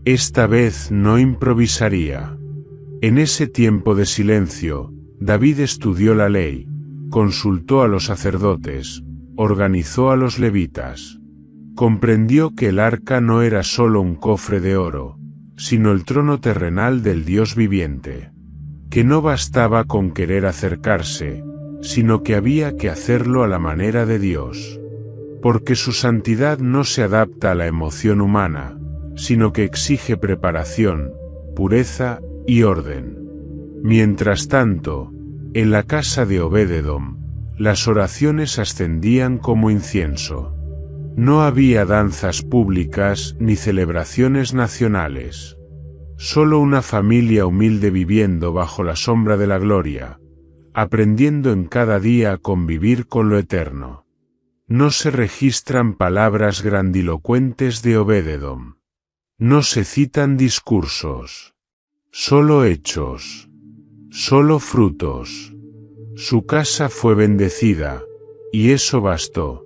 Esta vez no improvisaría. En ese tiempo de silencio, David estudió la ley, consultó a los sacerdotes, organizó a los levitas. Comprendió que el arca no era solo un cofre de oro, sino el trono terrenal del Dios viviente. Que no bastaba con querer acercarse, sino que había que hacerlo a la manera de Dios. Porque su santidad no se adapta a la emoción humana, sino que exige preparación, pureza y orden. Mientras tanto, en la casa de Obed-edom, las oraciones ascendían como incienso. No había danzas públicas ni celebraciones nacionales. Solo una familia humilde viviendo bajo la sombra de la gloria, aprendiendo en cada día a convivir con lo eterno. No se registran palabras grandilocuentes de Obed-edom. No se citan discursos. Solo hechos. Solo frutos. Su casa fue bendecida, y eso bastó.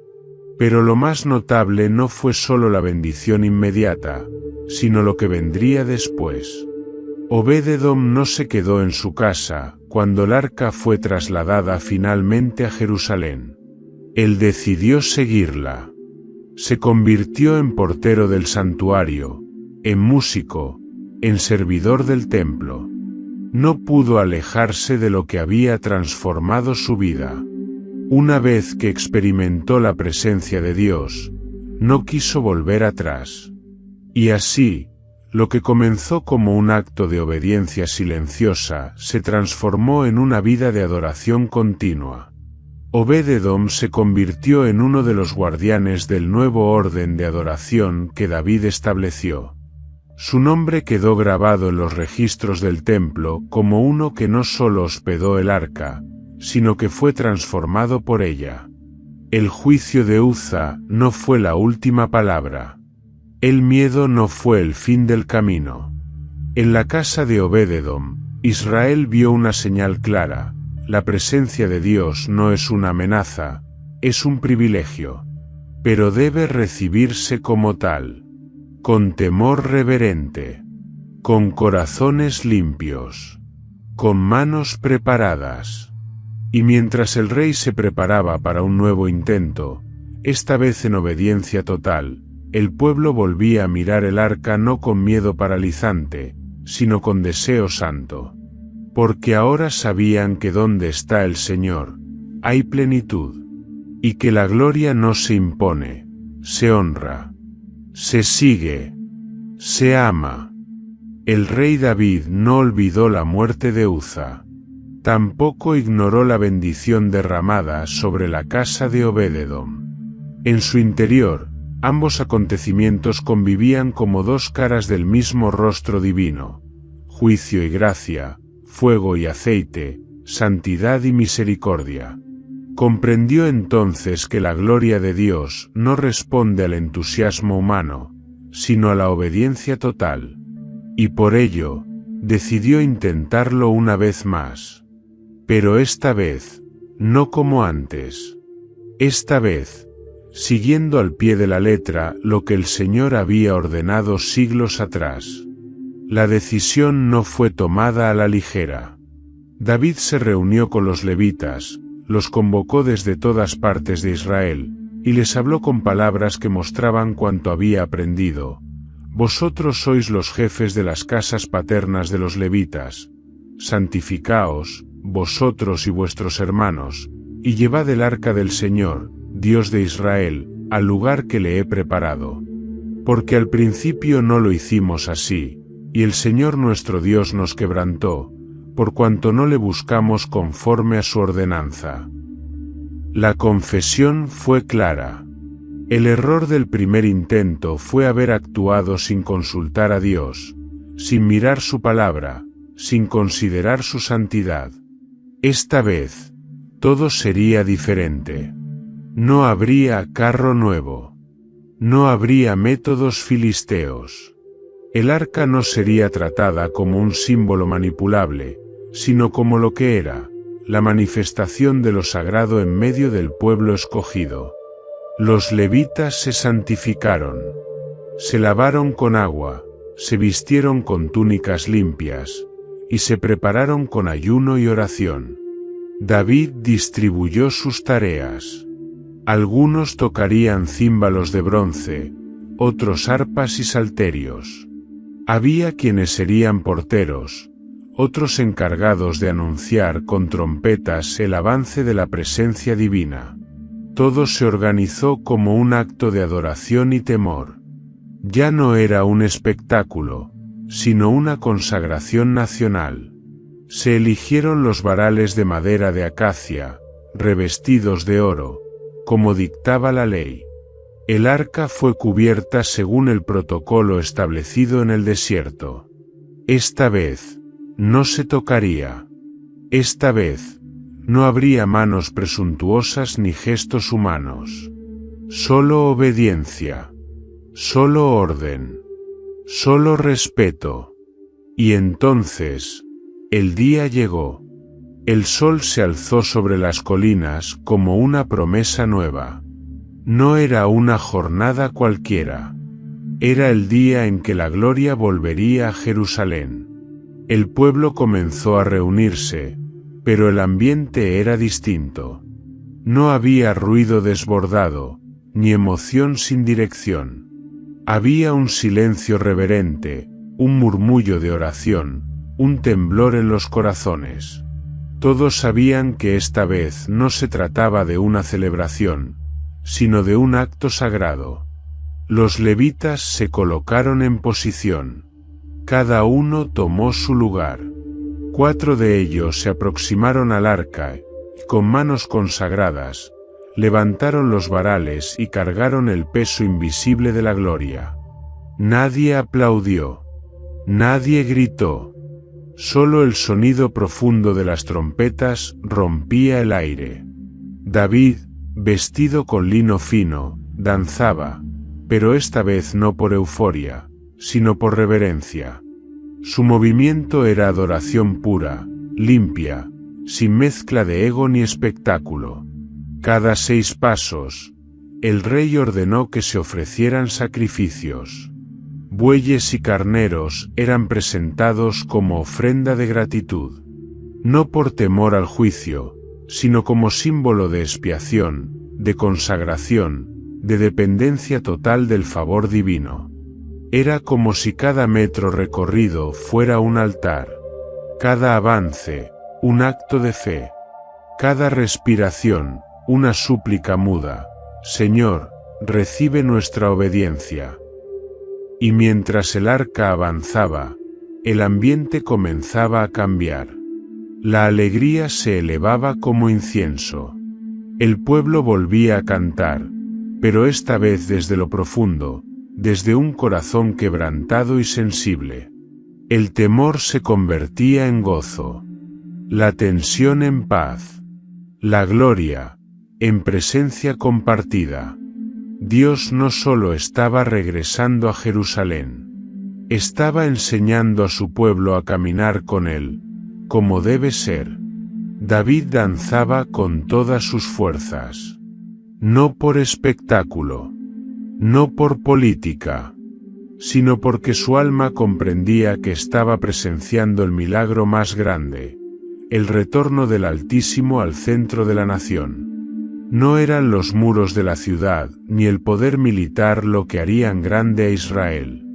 Pero lo más notable no fue solo la bendición inmediata, sino lo que vendría después. Obed-edom no se quedó en su casa cuando el arca fue trasladada finalmente a Jerusalén. Él decidió seguirla. Se convirtió en portero del santuario, en músico, en servidor del templo. No pudo alejarse de lo que había transformado su vida. Una vez que experimentó la presencia de Dios, no quiso volver atrás. Y así, lo que comenzó como un acto de obediencia silenciosa se transformó en una vida de adoración continua. Obed-edom se convirtió en uno de los guardianes del nuevo orden de adoración que David estableció. Su nombre quedó grabado en los registros del templo como uno que no solo hospedó el arca, sino que fue transformado por ella. El juicio de Uza no fue la última palabra. El miedo no fue el fin del camino. En la casa de Obed-edom, Israel vio una señal clara: la presencia de Dios no es una amenaza, es un privilegio. Pero debe recibirse como tal, con temor reverente, con corazones limpios, con manos preparadas. Y mientras el rey se preparaba para un nuevo intento, esta vez en obediencia total, el pueblo volvía a mirar el arca no con miedo paralizante, sino con deseo santo. Porque ahora sabían que donde está el Señor, hay plenitud, y que la gloria no se impone, se honra, se sigue, se ama. El rey David no olvidó la muerte de Uza. Tampoco ignoró la bendición derramada sobre la casa de Obed-edom. En su interior, ambos acontecimientos convivían como dos caras del mismo rostro divino: juicio y gracia, fuego y aceite, santidad y misericordia. Comprendió entonces que la gloria de Dios no responde al entusiasmo humano, sino a la obediencia total. Y por ello, decidió intentarlo una vez más. Pero esta vez, no como antes. Esta vez, siguiendo al pie de la letra lo que el Señor había ordenado siglos atrás. La decisión no fue tomada a la ligera. David se reunió con los levitas, los convocó desde todas partes de Israel, y les habló con palabras que mostraban cuanto había aprendido. Vosotros sois los jefes de las casas paternas de los levitas. Santificaos, vosotros y vuestros hermanos, y llevad el arca del Señor, Dios de Israel, al lugar que le he preparado. Porque al principio no lo hicimos así, y el Señor nuestro Dios nos quebrantó, por cuanto no le buscamos conforme a su ordenanza. La confesión fue clara. El error del primer intento fue haber actuado sin consultar a Dios, sin mirar su palabra, sin considerar su santidad. Esta vez, todo sería diferente. No habría carro nuevo. No habría métodos filisteos. El arca no sería tratada como un símbolo manipulable, sino como lo que era, la manifestación de lo sagrado en medio del pueblo escogido. Los levitas se santificaron. Se lavaron con agua, se vistieron con túnicas limpias, y se prepararon con ayuno y oración. David distribuyó sus tareas. Algunos tocarían címbalos de bronce, otros arpas y salterios. Había quienes serían porteros, otros encargados de anunciar con trompetas el avance de la presencia divina. Todo se organizó como un acto de adoración y temor. Ya no era un espectáculo, sino una consagración nacional. Se eligieron los varales de madera de acacia, revestidos de oro, como dictaba la ley. El arca fue cubierta según el protocolo establecido en el desierto. Esta vez, no se tocaría. Esta vez, no habría manos presuntuosas ni gestos humanos. Solo obediencia. Solo orden. Solo respeto. Y entonces, el día llegó. El sol se alzó sobre las colinas como una promesa nueva. No era una jornada cualquiera. Era el día en que la gloria volvería a Jerusalén. El pueblo comenzó a reunirse, pero el ambiente era distinto. No había ruido desbordado, ni emoción sin dirección. Había un silencio reverente, un murmullo de oración, un temblor en los corazones. Todos sabían que esta vez no se trataba de una celebración, sino de un acto sagrado. Los levitas se colocaron en posición. Cada uno tomó su lugar. 4 de ellos se aproximaron al arca, y con manos consagradas, levantaron los varales y cargaron el peso invisible de la gloria. Nadie aplaudió. Nadie gritó. Solo el sonido profundo de las trompetas rompía el aire. David, vestido con lino fino, danzaba, pero esta vez no por euforia, sino por reverencia. Su movimiento era adoración pura, limpia, sin mezcla de ego ni espectáculo. Cada 6 pasos, el rey ordenó que se ofrecieran sacrificios. Bueyes y carneros eran presentados como ofrenda de gratitud. No por temor al juicio, sino como símbolo de expiación, de consagración, de dependencia total del favor divino. Era como si cada metro recorrido fuera un altar, cada avance, un acto de fe, cada respiración, una súplica muda: Señor, recibe nuestra obediencia. Y mientras el arca avanzaba, el ambiente comenzaba a cambiar. La alegría se elevaba como incienso. El pueblo volvía a cantar, pero esta vez desde lo profundo, desde un corazón quebrantado y sensible. El temor se convertía en gozo, la tensión en paz, la gloria en presencia compartida. Dios no solo estaba regresando a Jerusalén, estaba enseñando a su pueblo a caminar con él, como debe ser. David danzaba con todas sus fuerzas. No por espectáculo, no por política, sino porque su alma comprendía que estaba presenciando el milagro más grande, el retorno del Altísimo al centro de la nación. No eran los muros de la ciudad ni el poder militar lo que harían grande a Israel.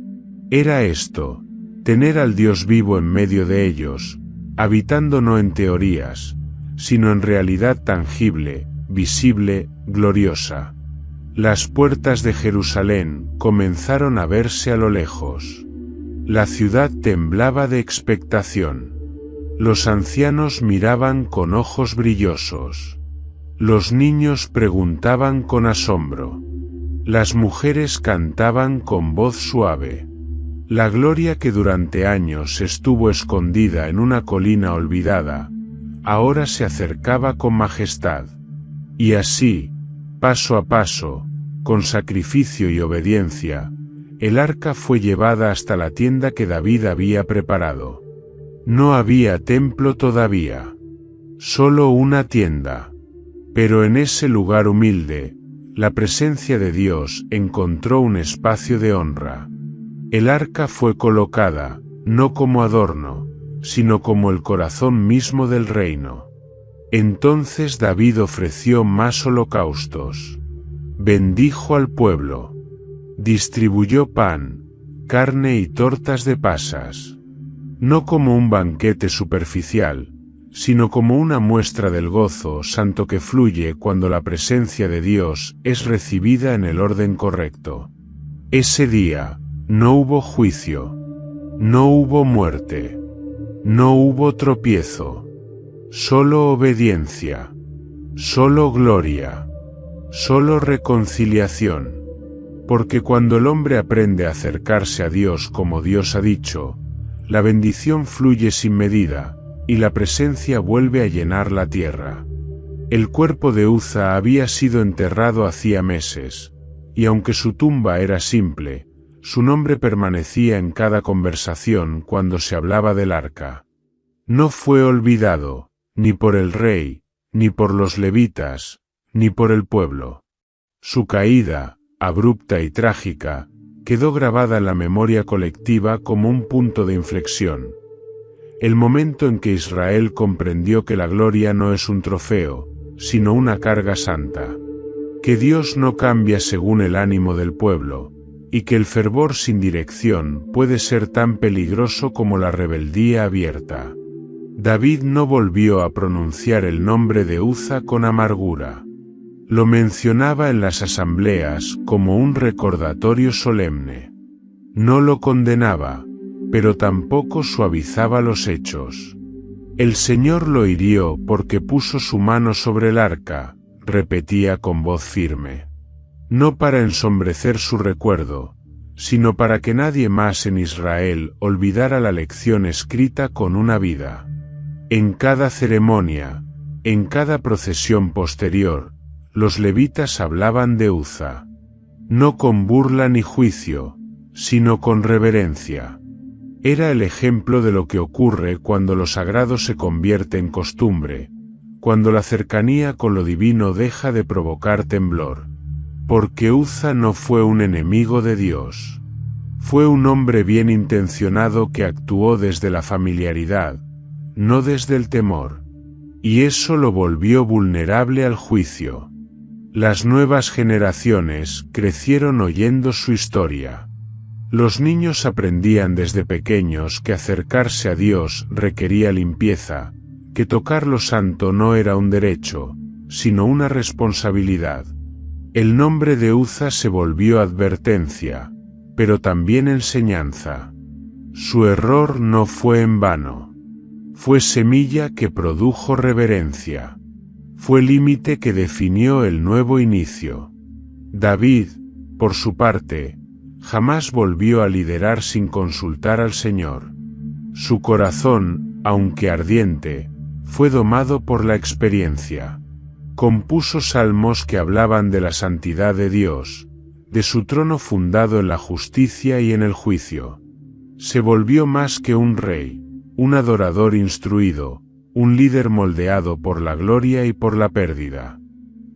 Era esto, tener al Dios vivo en medio de ellos, habitando no en teorías, sino en realidad tangible, visible, gloriosa. Las puertas de Jerusalén comenzaron a verse a lo lejos. La ciudad temblaba de expectación. Los ancianos miraban con ojos brillosos. Los niños preguntaban con asombro. Las mujeres cantaban con voz suave. La gloria que durante años estuvo escondida en una colina olvidada, ahora se acercaba con majestad. Y así, paso a paso, con sacrificio y obediencia, el arca fue llevada hasta la tienda que David había preparado. No había templo todavía, solo una tienda. Pero en ese lugar humilde, la presencia de Dios encontró un espacio de honra. El arca fue colocada, no como adorno, sino como el corazón mismo del reino. Entonces David ofreció más holocaustos. Bendijo al pueblo. Distribuyó pan, carne y tortas de pasas. No como un banquete superficial, sino como una muestra del gozo santo que fluye cuando la presencia de Dios es recibida en el orden correcto. Ese día, no hubo juicio, no hubo muerte, no hubo tropiezo, solo obediencia, solo gloria, solo reconciliación. Porque cuando el hombre aprende a acercarse a Dios como Dios ha dicho, la bendición fluye sin medida, y la presencia vuelve a llenar la tierra. El cuerpo de Uza había sido enterrado hacía meses, y aunque su tumba era simple, su nombre permanecía en cada conversación cuando se hablaba del arca. No fue olvidado, ni por el rey, ni por los levitas, ni por el pueblo. Su caída, abrupta y trágica, quedó grabada en la memoria colectiva como un punto de inflexión. El momento en que Israel comprendió que la gloria no es un trofeo, sino una carga santa. Que Dios no cambia según el ánimo del pueblo, y que el fervor sin dirección puede ser tan peligroso como la rebeldía abierta. David no volvió a pronunciar el nombre de Uza con amargura. Lo mencionaba en las asambleas como un recordatorio solemne. No lo condenaba, pero tampoco suavizaba los hechos. El Señor lo hirió porque puso su mano sobre el arca, repetía con voz firme. No para ensombrecer su recuerdo, sino para que nadie más en Israel olvidara la lección escrita con una vida. En cada ceremonia, en cada procesión posterior, los levitas hablaban de Uza. No con burla ni juicio, sino con reverencia. Era el ejemplo de lo que ocurre cuando lo sagrado se convierte en costumbre, cuando la cercanía con lo divino deja de provocar temblor. Porque Uza no fue un enemigo de Dios. Fue un hombre bien intencionado que actuó desde la familiaridad, no desde el temor. Y eso lo volvió vulnerable al juicio. Las nuevas generaciones crecieron oyendo su historia. Los niños aprendían desde pequeños que acercarse a Dios requería limpieza, que tocar lo santo no era un derecho, sino una responsabilidad. El nombre de Uza se volvió advertencia, pero también enseñanza. Su error no fue en vano. Fue semilla que produjo reverencia. Fue límite que definió el nuevo inicio. David, por su parte, jamás volvió a liderar sin consultar al Señor. Su corazón, aunque ardiente, fue domado por la experiencia. Compuso salmos que hablaban de la santidad de Dios, de su trono fundado en la justicia y en el juicio. Se volvió más que un rey, un adorador instruido, un líder moldeado por la gloria y por la pérdida.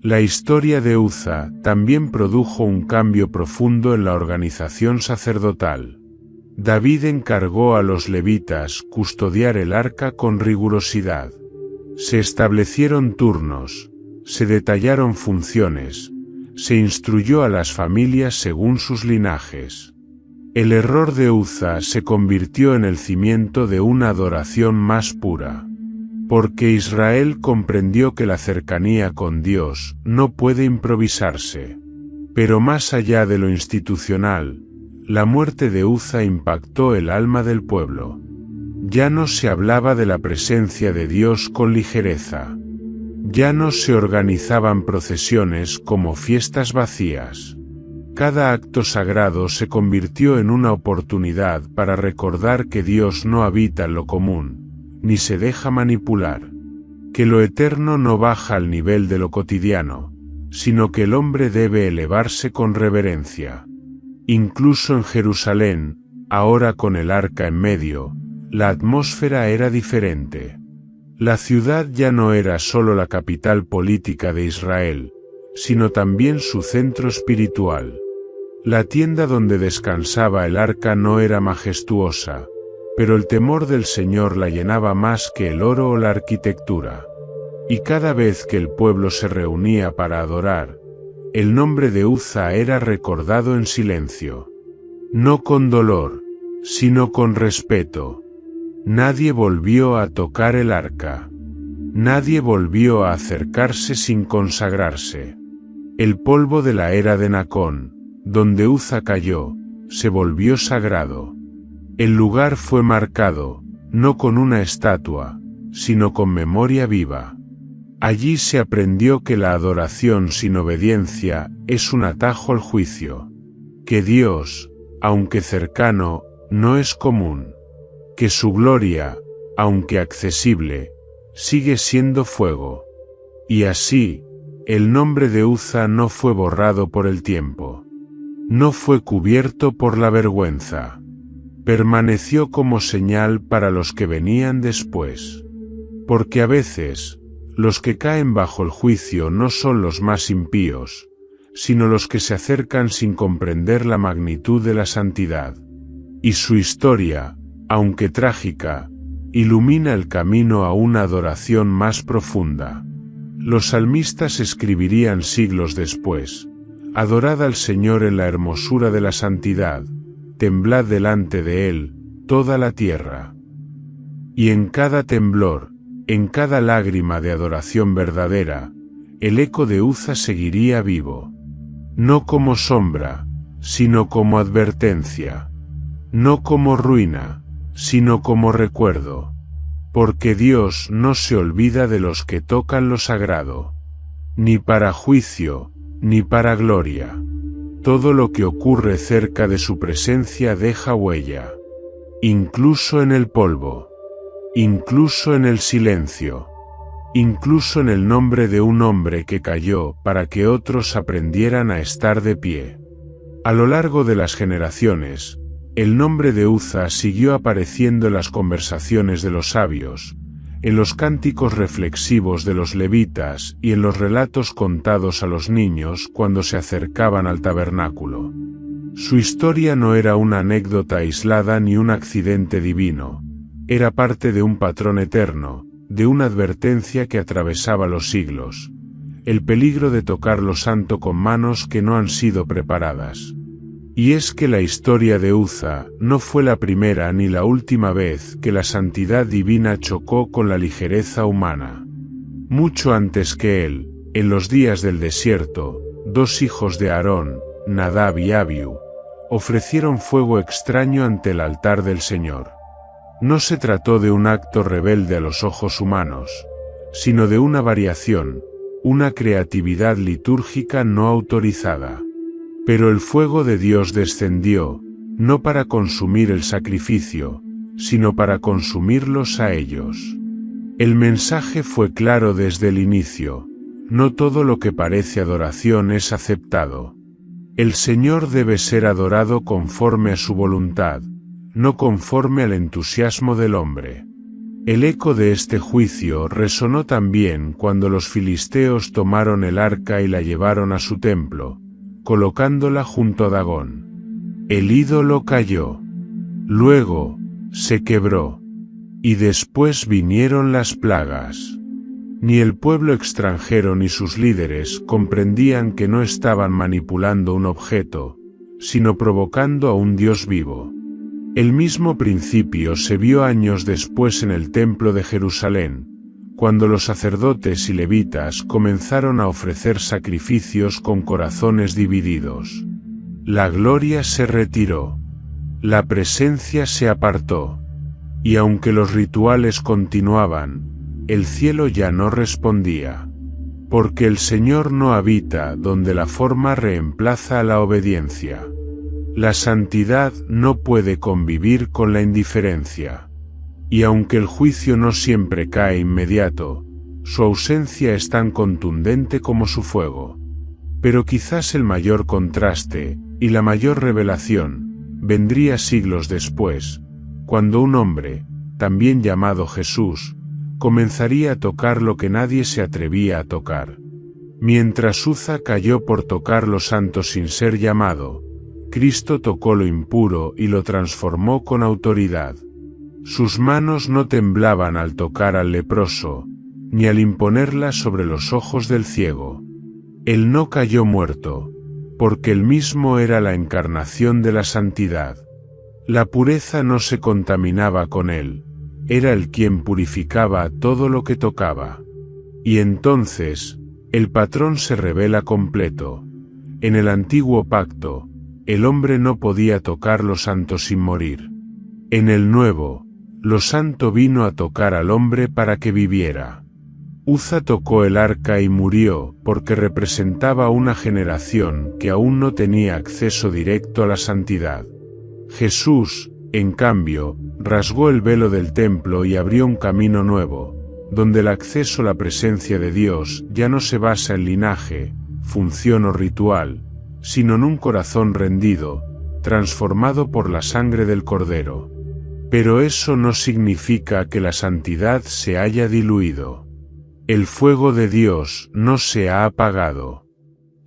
La historia de Uza también produjo un cambio profundo en la organización sacerdotal. David encargó a los levitas custodiar el arca con rigurosidad. Se establecieron turnos, se detallaron funciones, se instruyó a las familias según sus linajes. El error de Uza se convirtió en el cimiento de una adoración más pura. Porque Israel comprendió que la cercanía con Dios no puede improvisarse. Pero más allá de lo institucional, la muerte de Uza impactó el alma del pueblo. Ya no se hablaba de la presencia de Dios con ligereza. Ya no se organizaban procesiones como fiestas vacías. Cada acto sagrado se convirtió en una oportunidad para recordar que Dios no habita en lo común, ni se deja manipular. Que lo eterno no baja al nivel de lo cotidiano, sino que el hombre debe elevarse con reverencia. Incluso en Jerusalén, ahora con el arca en medio, la atmósfera era diferente. La ciudad ya no era solo la capital política de Israel, sino también su centro espiritual. La tienda donde descansaba el arca no era majestuosa, pero el temor del Señor la llenaba más que el oro o la arquitectura. Y cada vez que el pueblo se reunía para adorar, el nombre de Uza era recordado en silencio. No con dolor, sino con respeto. Nadie volvió a tocar el arca. Nadie volvió a acercarse sin consagrarse. El polvo de la era de Nacón, donde Uza cayó, se volvió sagrado. El lugar fue marcado, no con una estatua, sino con memoria viva. Allí se aprendió que la adoración sin obediencia es un atajo al juicio. Que Dios, aunque cercano, no es común. Que su gloria, aunque accesible, sigue siendo fuego. Y así, el nombre de Uza no fue borrado por el tiempo. No fue cubierto por la vergüenza. Permaneció como señal para los que venían después. Porque a veces, los que caen bajo el juicio no son los más impíos, sino los que se acercan sin comprender la magnitud de la santidad. Y su historia, aunque trágica, ilumina el camino a una adoración más profunda. Los salmistas escribirían siglos después: adorad al Señor en la hermosura de la santidad, temblad delante de Él, toda la tierra. Y en cada temblor, en cada lágrima de adoración verdadera, el eco de Uza seguiría vivo. No como sombra, sino como advertencia. No como ruina, sino como recuerdo. Porque Dios no se olvida de los que tocan lo sagrado. Ni para juicio, ni para gloria. Todo lo que ocurre cerca de su presencia deja huella. Incluso en el polvo. Incluso en el silencio. Incluso en el nombre de un hombre que cayó para que otros aprendieran a estar de pie. A lo largo de las generaciones, el nombre de Uza siguió apareciendo en las conversaciones de los sabios, en los cánticos reflexivos de los levitas y en los relatos contados a los niños cuando se acercaban al tabernáculo. Su historia no era una anécdota aislada ni un accidente divino, era parte de un patrón eterno, de una advertencia que atravesaba los siglos: el peligro de tocar lo santo con manos que no han sido preparadas. Y es que la historia de Uza no fue la primera ni la última vez que la santidad divina chocó con la ligereza humana. Mucho antes que él, en los días del desierto, dos hijos de Aarón, Nadab y Abiú, ofrecieron fuego extraño ante el altar del Señor. No se trató de un acto rebelde a los ojos humanos, sino de una variación, una creatividad litúrgica no autorizada. Pero el fuego de Dios descendió, no para consumir el sacrificio, sino para consumirlos a ellos. El mensaje fue claro desde el inicio: no todo lo que parece adoración es aceptado. El Señor debe ser adorado conforme a su voluntad, no conforme al entusiasmo del hombre. El eco de este juicio resonó también cuando los filisteos tomaron el arca y la llevaron a su templo, colocándola junto a Dagón. El ídolo cayó. Luego, se quebró. Y después vinieron las plagas. Ni el pueblo extranjero ni sus líderes comprendían que no estaban manipulando un objeto, sino provocando a un Dios vivo. El mismo principio se vio años después en el templo de Jerusalén, cuando los sacerdotes y levitas comenzaron a ofrecer sacrificios con corazones divididos. La gloria se retiró. La presencia se apartó. Y aunque los rituales continuaban, el cielo ya no respondía. Porque el Señor no habita donde la forma reemplaza a la obediencia. La santidad no puede convivir con la indiferencia. Y aunque el juicio no siempre cae inmediato, su ausencia es tan contundente como su fuego. Pero quizás el mayor contraste, y la mayor revelación, vendría siglos después, cuando un hombre, también llamado Jesús, comenzaría a tocar lo que nadie se atrevía a tocar. Mientras Uza cayó por tocar lo santo sin ser llamado, Cristo tocó lo impuro y lo transformó con autoridad. Sus manos no temblaban al tocar al leproso, ni al imponerla sobre los ojos del ciego. Él no cayó muerto, porque él mismo era la encarnación de la santidad. La pureza no se contaminaba con él, era él quien purificaba todo lo que tocaba. Y entonces, el patrón se revela completo. En el antiguo pacto, el hombre no podía tocar lo santo sin morir. En el nuevo, lo santo vino a tocar al hombre para que viviera. Uza tocó el arca y murió porque representaba una generación que aún no tenía acceso directo a la santidad. Jesús, en cambio, rasgó el velo del templo y abrió un camino nuevo, donde el acceso a la presencia de Dios ya no se basa en linaje, función o ritual, sino en un corazón rendido, transformado por la sangre del Cordero. Pero eso no significa que la santidad se haya diluido. El fuego de Dios no se ha apagado.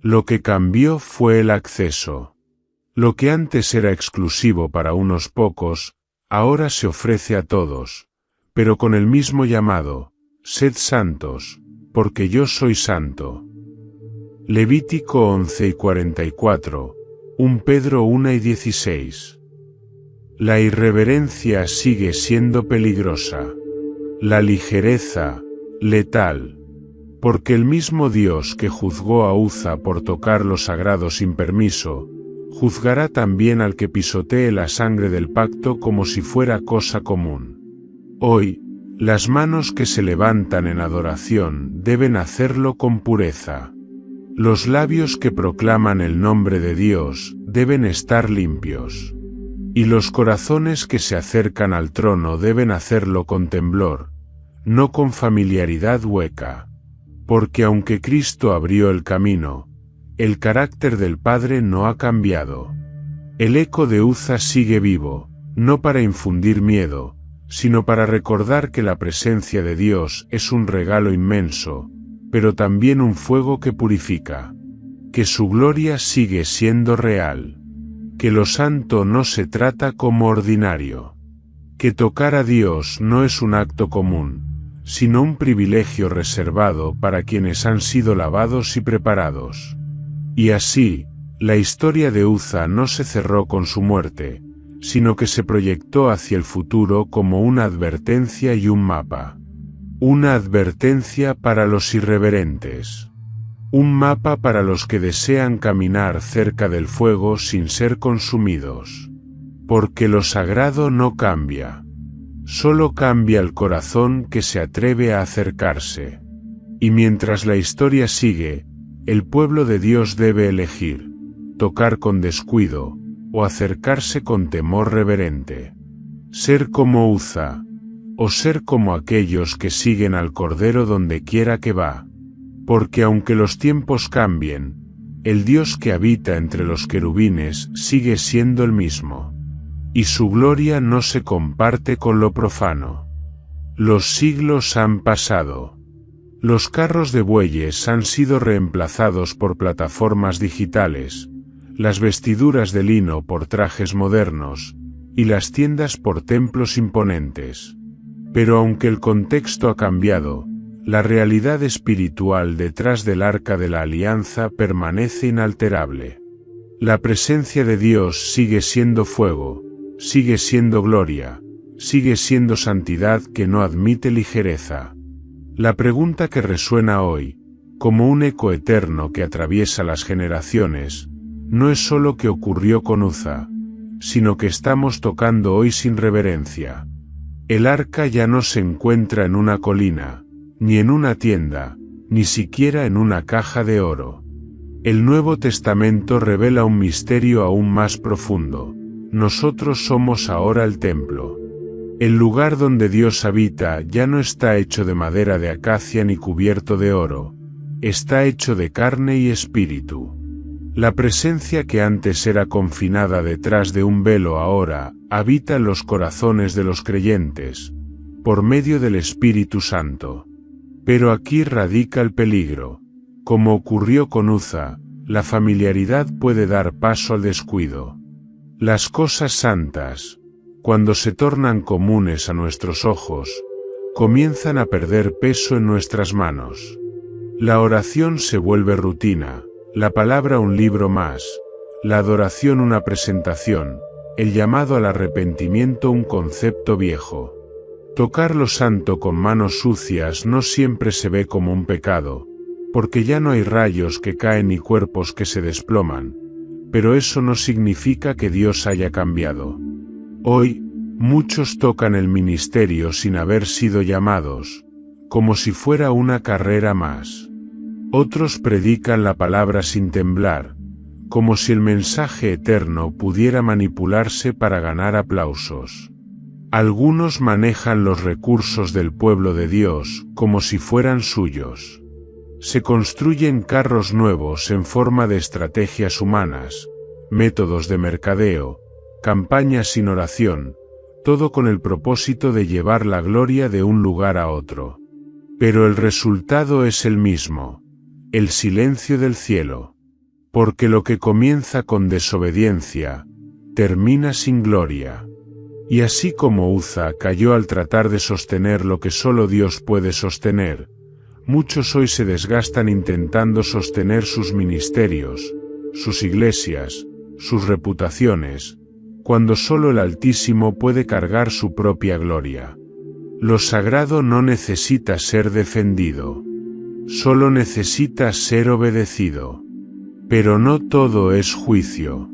Lo que cambió fue el acceso. Lo que antes era exclusivo para unos pocos, ahora se ofrece a todos, pero con el mismo llamado: sed santos, porque yo soy santo. Levítico 11:44, 1 Pedro 1:16. La irreverencia sigue siendo peligrosa. La ligereza, letal. Porque el mismo Dios que juzgó a Uza por tocar lo sagrado sin permiso, juzgará también al que pisotee la sangre del pacto como si fuera cosa común. Hoy, las manos que se levantan en adoración deben hacerlo con pureza. Los labios que proclaman el nombre de Dios deben estar limpios. Y los corazones que se acercan al trono deben hacerlo con temblor, no con familiaridad hueca. Porque aunque Cristo abrió el camino, el carácter del Padre no ha cambiado. El eco de Uza sigue vivo, no para infundir miedo, sino para recordar que la presencia de Dios es un regalo inmenso, pero también un fuego que purifica. Que su gloria sigue siendo real. Que lo santo no se trata como ordinario. Que tocar a Dios no es un acto común, sino un privilegio reservado para quienes han sido lavados y preparados. Y así, la historia de Uza no se cerró con su muerte, sino que se proyectó hacia el futuro como una advertencia y un mapa. Una advertencia para los irreverentes. Un mapa para los que desean caminar cerca del fuego sin ser consumidos. Porque lo sagrado no cambia. Solo cambia el corazón que se atreve a acercarse. Y mientras la historia sigue, el pueblo de Dios debe elegir, tocar con descuido, o acercarse con temor reverente. Ser como Uza, o ser como aquellos que siguen al Cordero donde quiera que va. Porque aunque los tiempos cambien, el Dios que habita entre los querubines sigue siendo el mismo. Y su gloria no se comparte con lo profano. Los siglos han pasado. Los carros de bueyes han sido reemplazados por plataformas digitales, las vestiduras de lino por trajes modernos, y las tiendas por templos imponentes. Pero aunque el contexto ha cambiado, la realidad espiritual detrás del Arca de la Alianza permanece inalterable. La presencia de Dios sigue siendo fuego, sigue siendo gloria, sigue siendo santidad que no admite ligereza. La pregunta que resuena hoy, como un eco eterno que atraviesa las generaciones, no es solo qué ocurrió con Uza, sino que estamos tocando hoy sin reverencia. El arca ya no se encuentra en una colina, ni en una tienda, ni siquiera en una caja de oro. El Nuevo Testamento revela un misterio aún más profundo. Nosotros somos ahora el templo. El lugar donde Dios habita ya no está hecho de madera de acacia ni cubierto de oro, está hecho de carne y espíritu. La presencia que antes era confinada detrás de un velo ahora habita en los corazones de los creyentes, por medio del Espíritu Santo. Pero aquí radica el peligro. Como ocurrió con Uza, la familiaridad puede dar paso al descuido. Las cosas santas, cuando se tornan comunes a nuestros ojos, comienzan a perder peso en nuestras manos. La oración se vuelve rutina, la palabra un libro más, la adoración una presentación, el llamado al arrepentimiento un concepto viejo. Tocar lo santo con manos sucias no siempre se ve como un pecado, porque ya no hay rayos que caen ni cuerpos que se desploman, pero eso no significa que Dios haya cambiado. Hoy, muchos tocan el ministerio sin haber sido llamados, como si fuera una carrera más. Otros predican la palabra sin temblar, como si el mensaje eterno pudiera manipularse para ganar aplausos. Algunos manejan los recursos del pueblo de Dios como si fueran suyos. Se construyen carros nuevos en forma de estrategias humanas, métodos de mercadeo, campañas sin oración, todo con el propósito de llevar la gloria de un lugar a otro. Pero el resultado es el mismo, el silencio del cielo. Porque lo que comienza con desobediencia, termina sin gloria. Y así como Uza cayó al tratar de sostener lo que solo Dios puede sostener, muchos hoy se desgastan intentando sostener sus ministerios, sus iglesias, sus reputaciones, cuando solo el Altísimo puede cargar su propia gloria. Lo sagrado no necesita ser defendido, solo necesita ser obedecido. Pero no todo es juicio.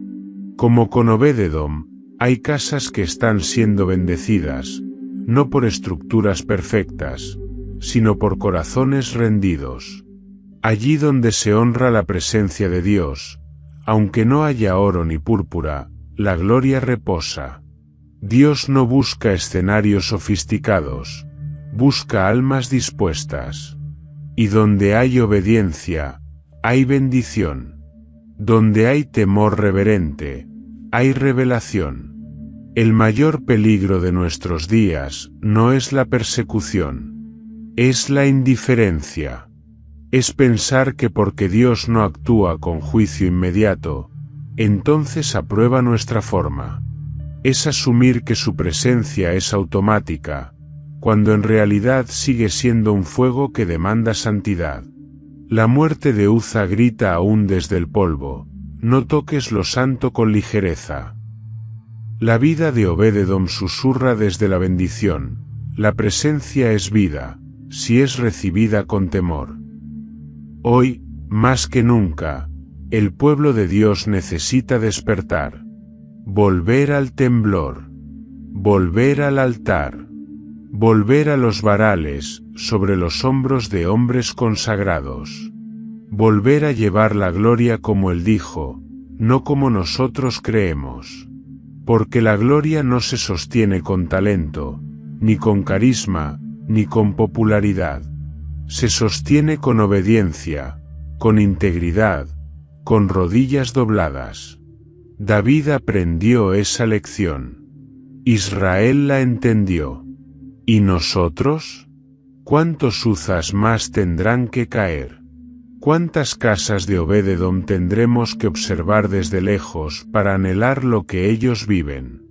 Como con Obed-Edom, hay casas que están siendo bendecidas, no por estructuras perfectas, sino por corazones rendidos. Allí donde se honra la presencia de Dios, aunque no haya oro ni púrpura, la gloria reposa. Dios no busca escenarios sofisticados, busca almas dispuestas. Y donde hay obediencia, hay bendición. Donde hay temor reverente, hay revelación. El mayor peligro de nuestros días no es la persecución, es la indiferencia. Es pensar que porque Dios no actúa con juicio inmediato, entonces aprueba nuestra forma. Es asumir que su presencia es automática, cuando en realidad sigue siendo un fuego que demanda santidad. La muerte de Uza grita aún desde el polvo, no toques lo santo con ligereza. La vida de Obed-Edom susurra desde la bendición, la presencia es vida, si es recibida con temor. Hoy, más que nunca, el pueblo de Dios necesita despertar, volver al temblor, volver al altar, volver a los varales, sobre los hombros de hombres consagrados. Volver a llevar la gloria como Él dijo, no como nosotros creemos. Porque la gloria no se sostiene con talento, ni con carisma, ni con popularidad. Se sostiene con obediencia, con integridad, con rodillas dobladas. David aprendió esa lección. Israel la entendió. ¿Y nosotros? ¿Cuántos Uzas más tendrán que caer? ¿Cuántas casas de Obed-Edom tendremos que observar desde lejos para anhelar lo que ellos viven?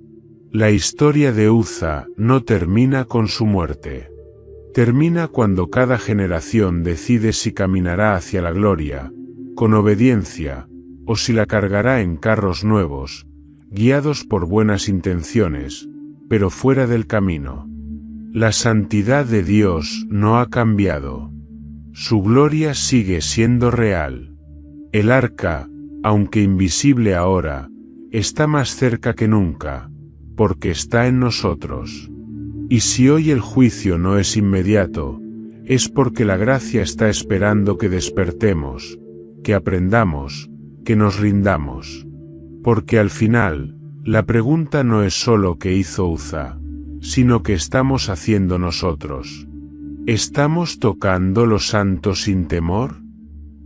La historia de Uza no termina con su muerte. Termina cuando cada generación decide si caminará hacia la gloria, con obediencia, o si la cargará en carros nuevos, guiados por buenas intenciones, pero fuera del camino. La santidad de Dios no ha cambiado. Su gloria sigue siendo real. El arca, aunque invisible ahora, está más cerca que nunca, porque está en nosotros. Y si hoy el juicio no es inmediato, es porque la gracia está esperando que despertemos, que aprendamos, que nos rindamos. Porque al final, la pregunta no es solo qué hizo Uza, sino qué estamos haciendo nosotros. ¿Estamos tocando lo santo sin temor?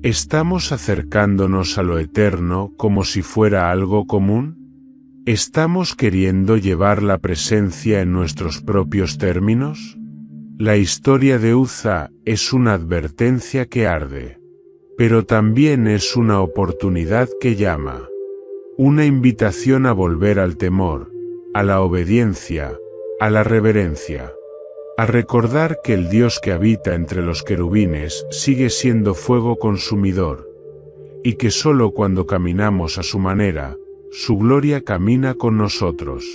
¿Estamos acercándonos a lo eterno como si fuera algo común? ¿Estamos queriendo llevar la presencia en nuestros propios términos? La historia de Uza es una advertencia que arde, pero también es una oportunidad que llama. Una invitación a volver al temor, a la obediencia, a la reverencia. A recordar que el Dios que habita entre los querubines sigue siendo fuego consumidor, y que solo cuando caminamos a su manera, su gloria camina con nosotros.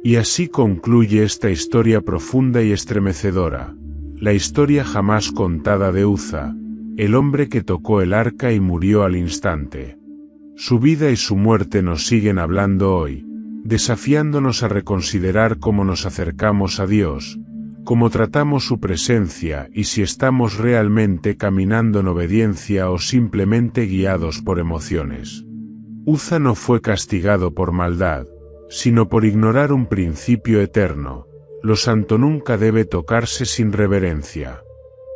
Y así concluye esta historia profunda y estremecedora, la historia jamás contada de Uza, el hombre que tocó el arca y murió al instante. Su vida y su muerte nos siguen hablando hoy, desafiándonos a reconsiderar cómo nos acercamos a Dios, cómo tratamos su presencia y si estamos realmente caminando en obediencia o simplemente guiados por emociones. Uza no fue castigado por maldad, sino por ignorar un principio eterno: lo santo nunca debe tocarse sin reverencia.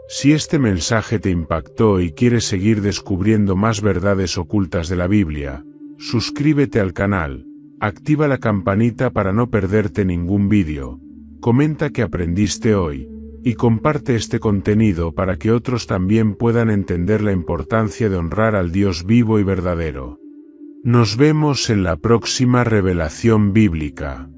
Si este mensaje te impactó y quieres seguir descubriendo más verdades ocultas de la Biblia, suscríbete al canal, activa la campanita para no perderte ningún vídeo, comenta qué aprendiste hoy, y comparte este contenido para que otros también puedan entender la importancia de honrar al Dios vivo y verdadero. Nos vemos en la próxima revelación bíblica.